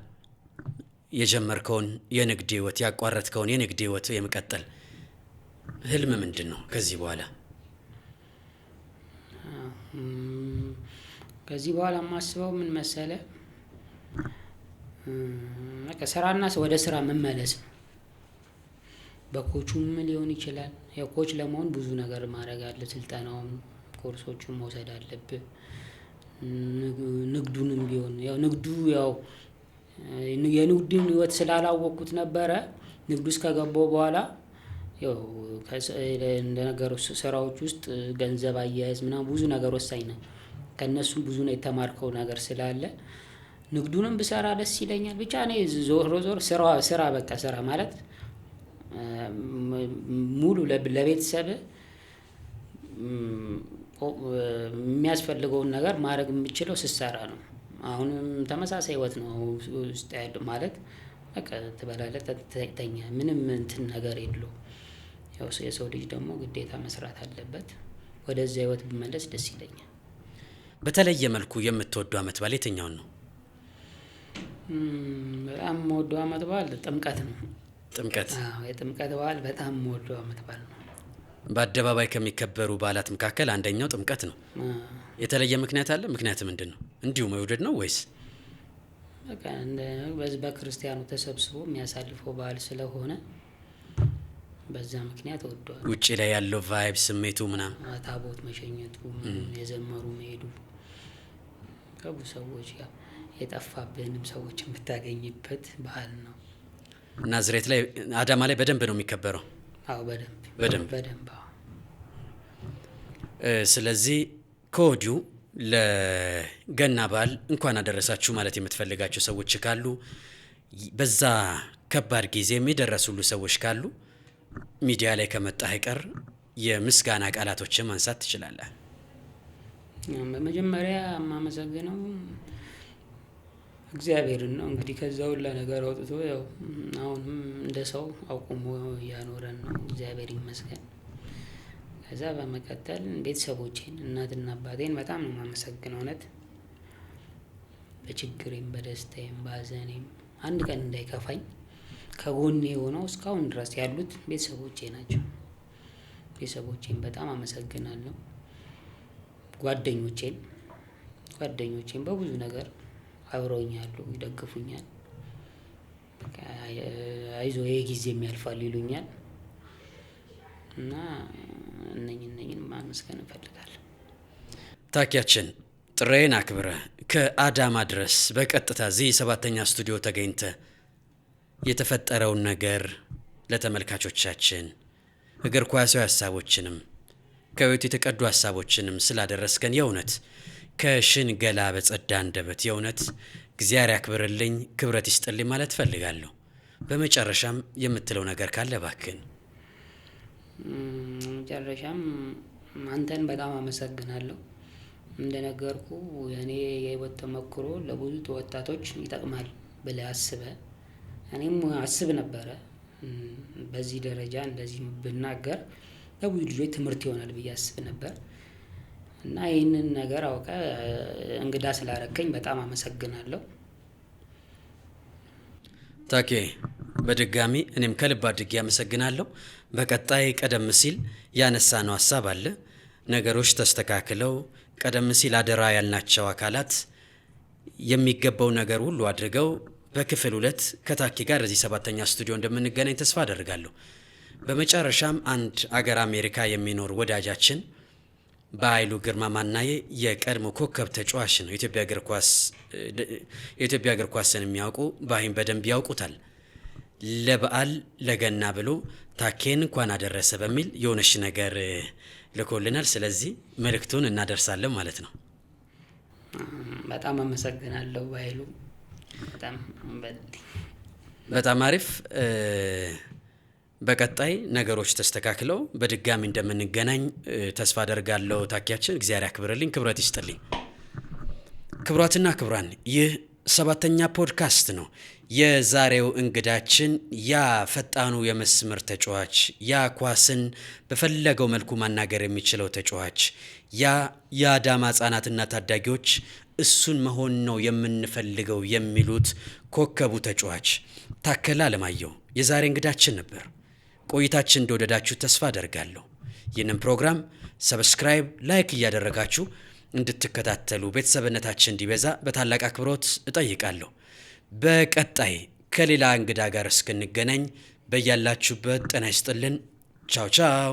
የጀመርከውን የንግድ ህይወት ያቋረጥከውን የንግድ ህይወት የመቀጠል ህልም ምንድን ነው ከዚህ በኋላ? ከዚህ በኋላ የማስበው ምን መሰለ፣ ስራና ወደ ስራ መመለስ ነው። በኮቹም ሊሆን ይችላል። ያው ኮች ለመሆን ብዙ ነገር ማድረግ አለ። ስልጠናውን ኮርሶቹን መውሰድ አለብህ። ንግዱንም ቢሆን ያው ንግዱ ያው የንግዱን ህይወት ስላላወቅኩት ነበረ። ንግዱ ውስጥ ከገባሁ በኋላ ያው እንደነገሩ ስራዎች ውስጥ ገንዘብ አያያዝ ምናምን ብዙ ነገር ወሳኝ ነው። ከነሱም ብዙ ነው የተማርከው ነገር ስላለ ንግዱንም ብሰራ ደስ ይለኛል። ብቻ እኔ ዞር ስራ በቃ ስራ ማለት ሙሉ ለቤተሰብ የሚያስፈልገውን ነገር ማድረግ የምችለው ስትሰራ ነው። አሁንም ተመሳሳይ ህይወት ነው ውስጥ ያለው ማለት በቃ ትበላለህ፣ ትተኛለህ፣ ምንም እንትን ነገር የለውም። ያው የሰው ልጅ ደግሞ ግዴታ መስራት አለበት። ወደዚያ ህይወት ብመለስ ደስ ይለኛል። በተለየ መልኩ የምትወደው ዓመት በዓል የትኛውን ነው? በጣም የምወደው ዓመት በዓል ጥምቀት ነው። ጥምቀት? አዎ፣ የጥምቀት በዓል በጣም የምወደው ዓመት በዓል ነው። በአደባባይ ከሚከበሩ በዓላት መካከል አንደኛው ጥምቀት ነው። የተለየ ምክንያት አለ? ምክንያት ምንድን ነው? እንዲሁ መውደድ ነው ወይስ? በቃ በክርስቲያኑ ተሰብስቦ የሚያሳልፈው በዓል ስለሆነ በዛ ምክንያት እወደዋለሁ። ውጪ ላይ ያለው ቫይብ ስሜቱ ምናምን ታቦት መሸኘቱ የዘመሩ መሄዱ ከብዙ ሰዎች ጋር የጠፋብህንም ሰዎች የምታገኝበት በዓል ነው። ናዝሬት ላይ አዳማ ላይ በደንብ ነው የሚከበረው? አዎ በደንብ። ስለዚህ ከወዲሁ ለገና በዓል እንኳን አደረሳችሁ ማለት የምትፈልጋቸው ሰዎች ካሉ፣ በዛ ከባድ ጊዜ የሚደረሱሉ ሰዎች ካሉ ሚዲያ ላይ ከመጣህ አይቀር የምስጋና ቃላቶችን ማንሳት ትችላለህ። በመጀመሪያ የማመሰግነው እግዚአብሔርን ነው። እንግዲህ ከዛ ሁላ ነገር አውጥቶ ያው አሁንም እንደ ሰው አቁሞ እያኖረን ነው። እግዚአብሔር ይመስገን። ከዛ በመቀጠል ቤተሰቦቼን እናትና አባቴን በጣም ነው የማመሰግነው። እውነት በችግሬም በደስታዬም በሀዘኔም አንድ ቀን እንዳይከፋኝ ከጎኔ ሆነው እስካሁን ድረስ ያሉት ቤተሰቦቼ ናቸው። ቤተሰቦቼን በጣም አመሰግናለሁ። ጓደኞቼን በብዙ ነገር አብረውኛል፣ ይደግፉኛል። አይዞህ ይሄ ጊዜም ያልፋል ይሉኛል እና እነኝን ማመስገን እፈልጋለሁ። ታኪያችን ጥሬን አክብረህ ከአዳማ ድረስ በቀጥታ እዚህ 7ኛ ስቱዲዮ ተገኝተህ የተፈጠረውን ነገር ለተመልካቾቻችን እግር ኳሳዊ ሀሳቦችንም ከህይወት የተቀዱ ሀሳቦችንም ስላደረስከን የእውነት ከሽንገላ በጸዳ አንደበት የእውነት እግዚአብሔር ያክብርልኝ፣ ክብረት ይስጥልኝ ማለት ፈልጋለሁ። በመጨረሻም የምትለው ነገር ካለ እባክህን። መጨረሻም አንተን በጣም አመሰግናለሁ። እንደነገርኩ የኔ የህይወት ተሞክሮ ለብዙ ወጣቶች ይጠቅማል ብለህ አስበህ፣ እኔም አስብ ነበረ በዚህ ደረጃ እንደዚህ ብናገር ለብዙ ልጆች ትምህርት ይሆናል ብዬ አስብ ነበር እና ይህንን ነገር አውቀ እንግዳ ስላረከኝ በጣም አመሰግናለሁ። ታኬ በድጋሚ እኔም ከልብ አድርጌ አመሰግናለሁ። በቀጣይ ቀደም ሲል ያነሳነው ሀሳብ አለ። ነገሮች ተስተካክለው ቀደም ሲል አደራ ያልናቸው አካላት የሚገባው ነገር ሁሉ አድርገው በክፍል 2 ከታኬ ጋር እዚህ 7ኛ ስቱዲዮ እንደምንገናኝ ተስፋ አደርጋለሁ። በመጨረሻም አንድ አገር አሜሪካ የሚኖር ወዳጃችን በኃይሉ ግርማ ማናዬ የቀድሞ ኮከብ ተጫዋች ነው። የኢትዮጵያ እግር ኳስን የሚያውቁ በኃይም በደንብ ያውቁታል። ለበዓል ለገና ብሎ ታኬን እንኳን አደረሰ በሚል የሆነች ነገር ልኮልናል። ስለዚህ መልእክቱን እናደርሳለን ማለት ነው። በጣም አመሰግናለሁ ባይሉ። በጣም አሪፍ። በቀጣይ ነገሮች ተስተካክለው በድጋሚ እንደምንገናኝ ተስፋ አደርጋለሁ። ታኪያችን እግዚአብሔር ያክብርልኝ፣ ክብረት ይስጥልኝ። ክብሯትና ክብሯን ይህ 7ኛ ፖድካስት ነው። የዛሬው እንግዳችን ያ ፈጣኑ የመስመር ተጫዋች፣ ያ ኳስን በፈለገው መልኩ ማናገር የሚችለው ተጫዋች፣ ያ የአዳማ ሕፃናትና ታዳጊዎች እሱን መሆን ነው የምንፈልገው የሚሉት ኮከቡ ተጫዋች ታከለ አለማየሁ የዛሬ እንግዳችን ነበር። ቆይታችን እንደወደዳችሁ ተስፋ አደርጋለሁ። ይህንን ፕሮግራም ሰብስክራይብ፣ ላይክ እያደረጋችሁ እንድትከታተሉ ቤተሰብነታችን እንዲበዛ በታላቅ አክብሮት እጠይቃለሁ። በቀጣይ ከሌላ እንግዳ ጋር እስክንገናኝ በያላችሁበት ጤና ይስጥልን። ቻው ቻው።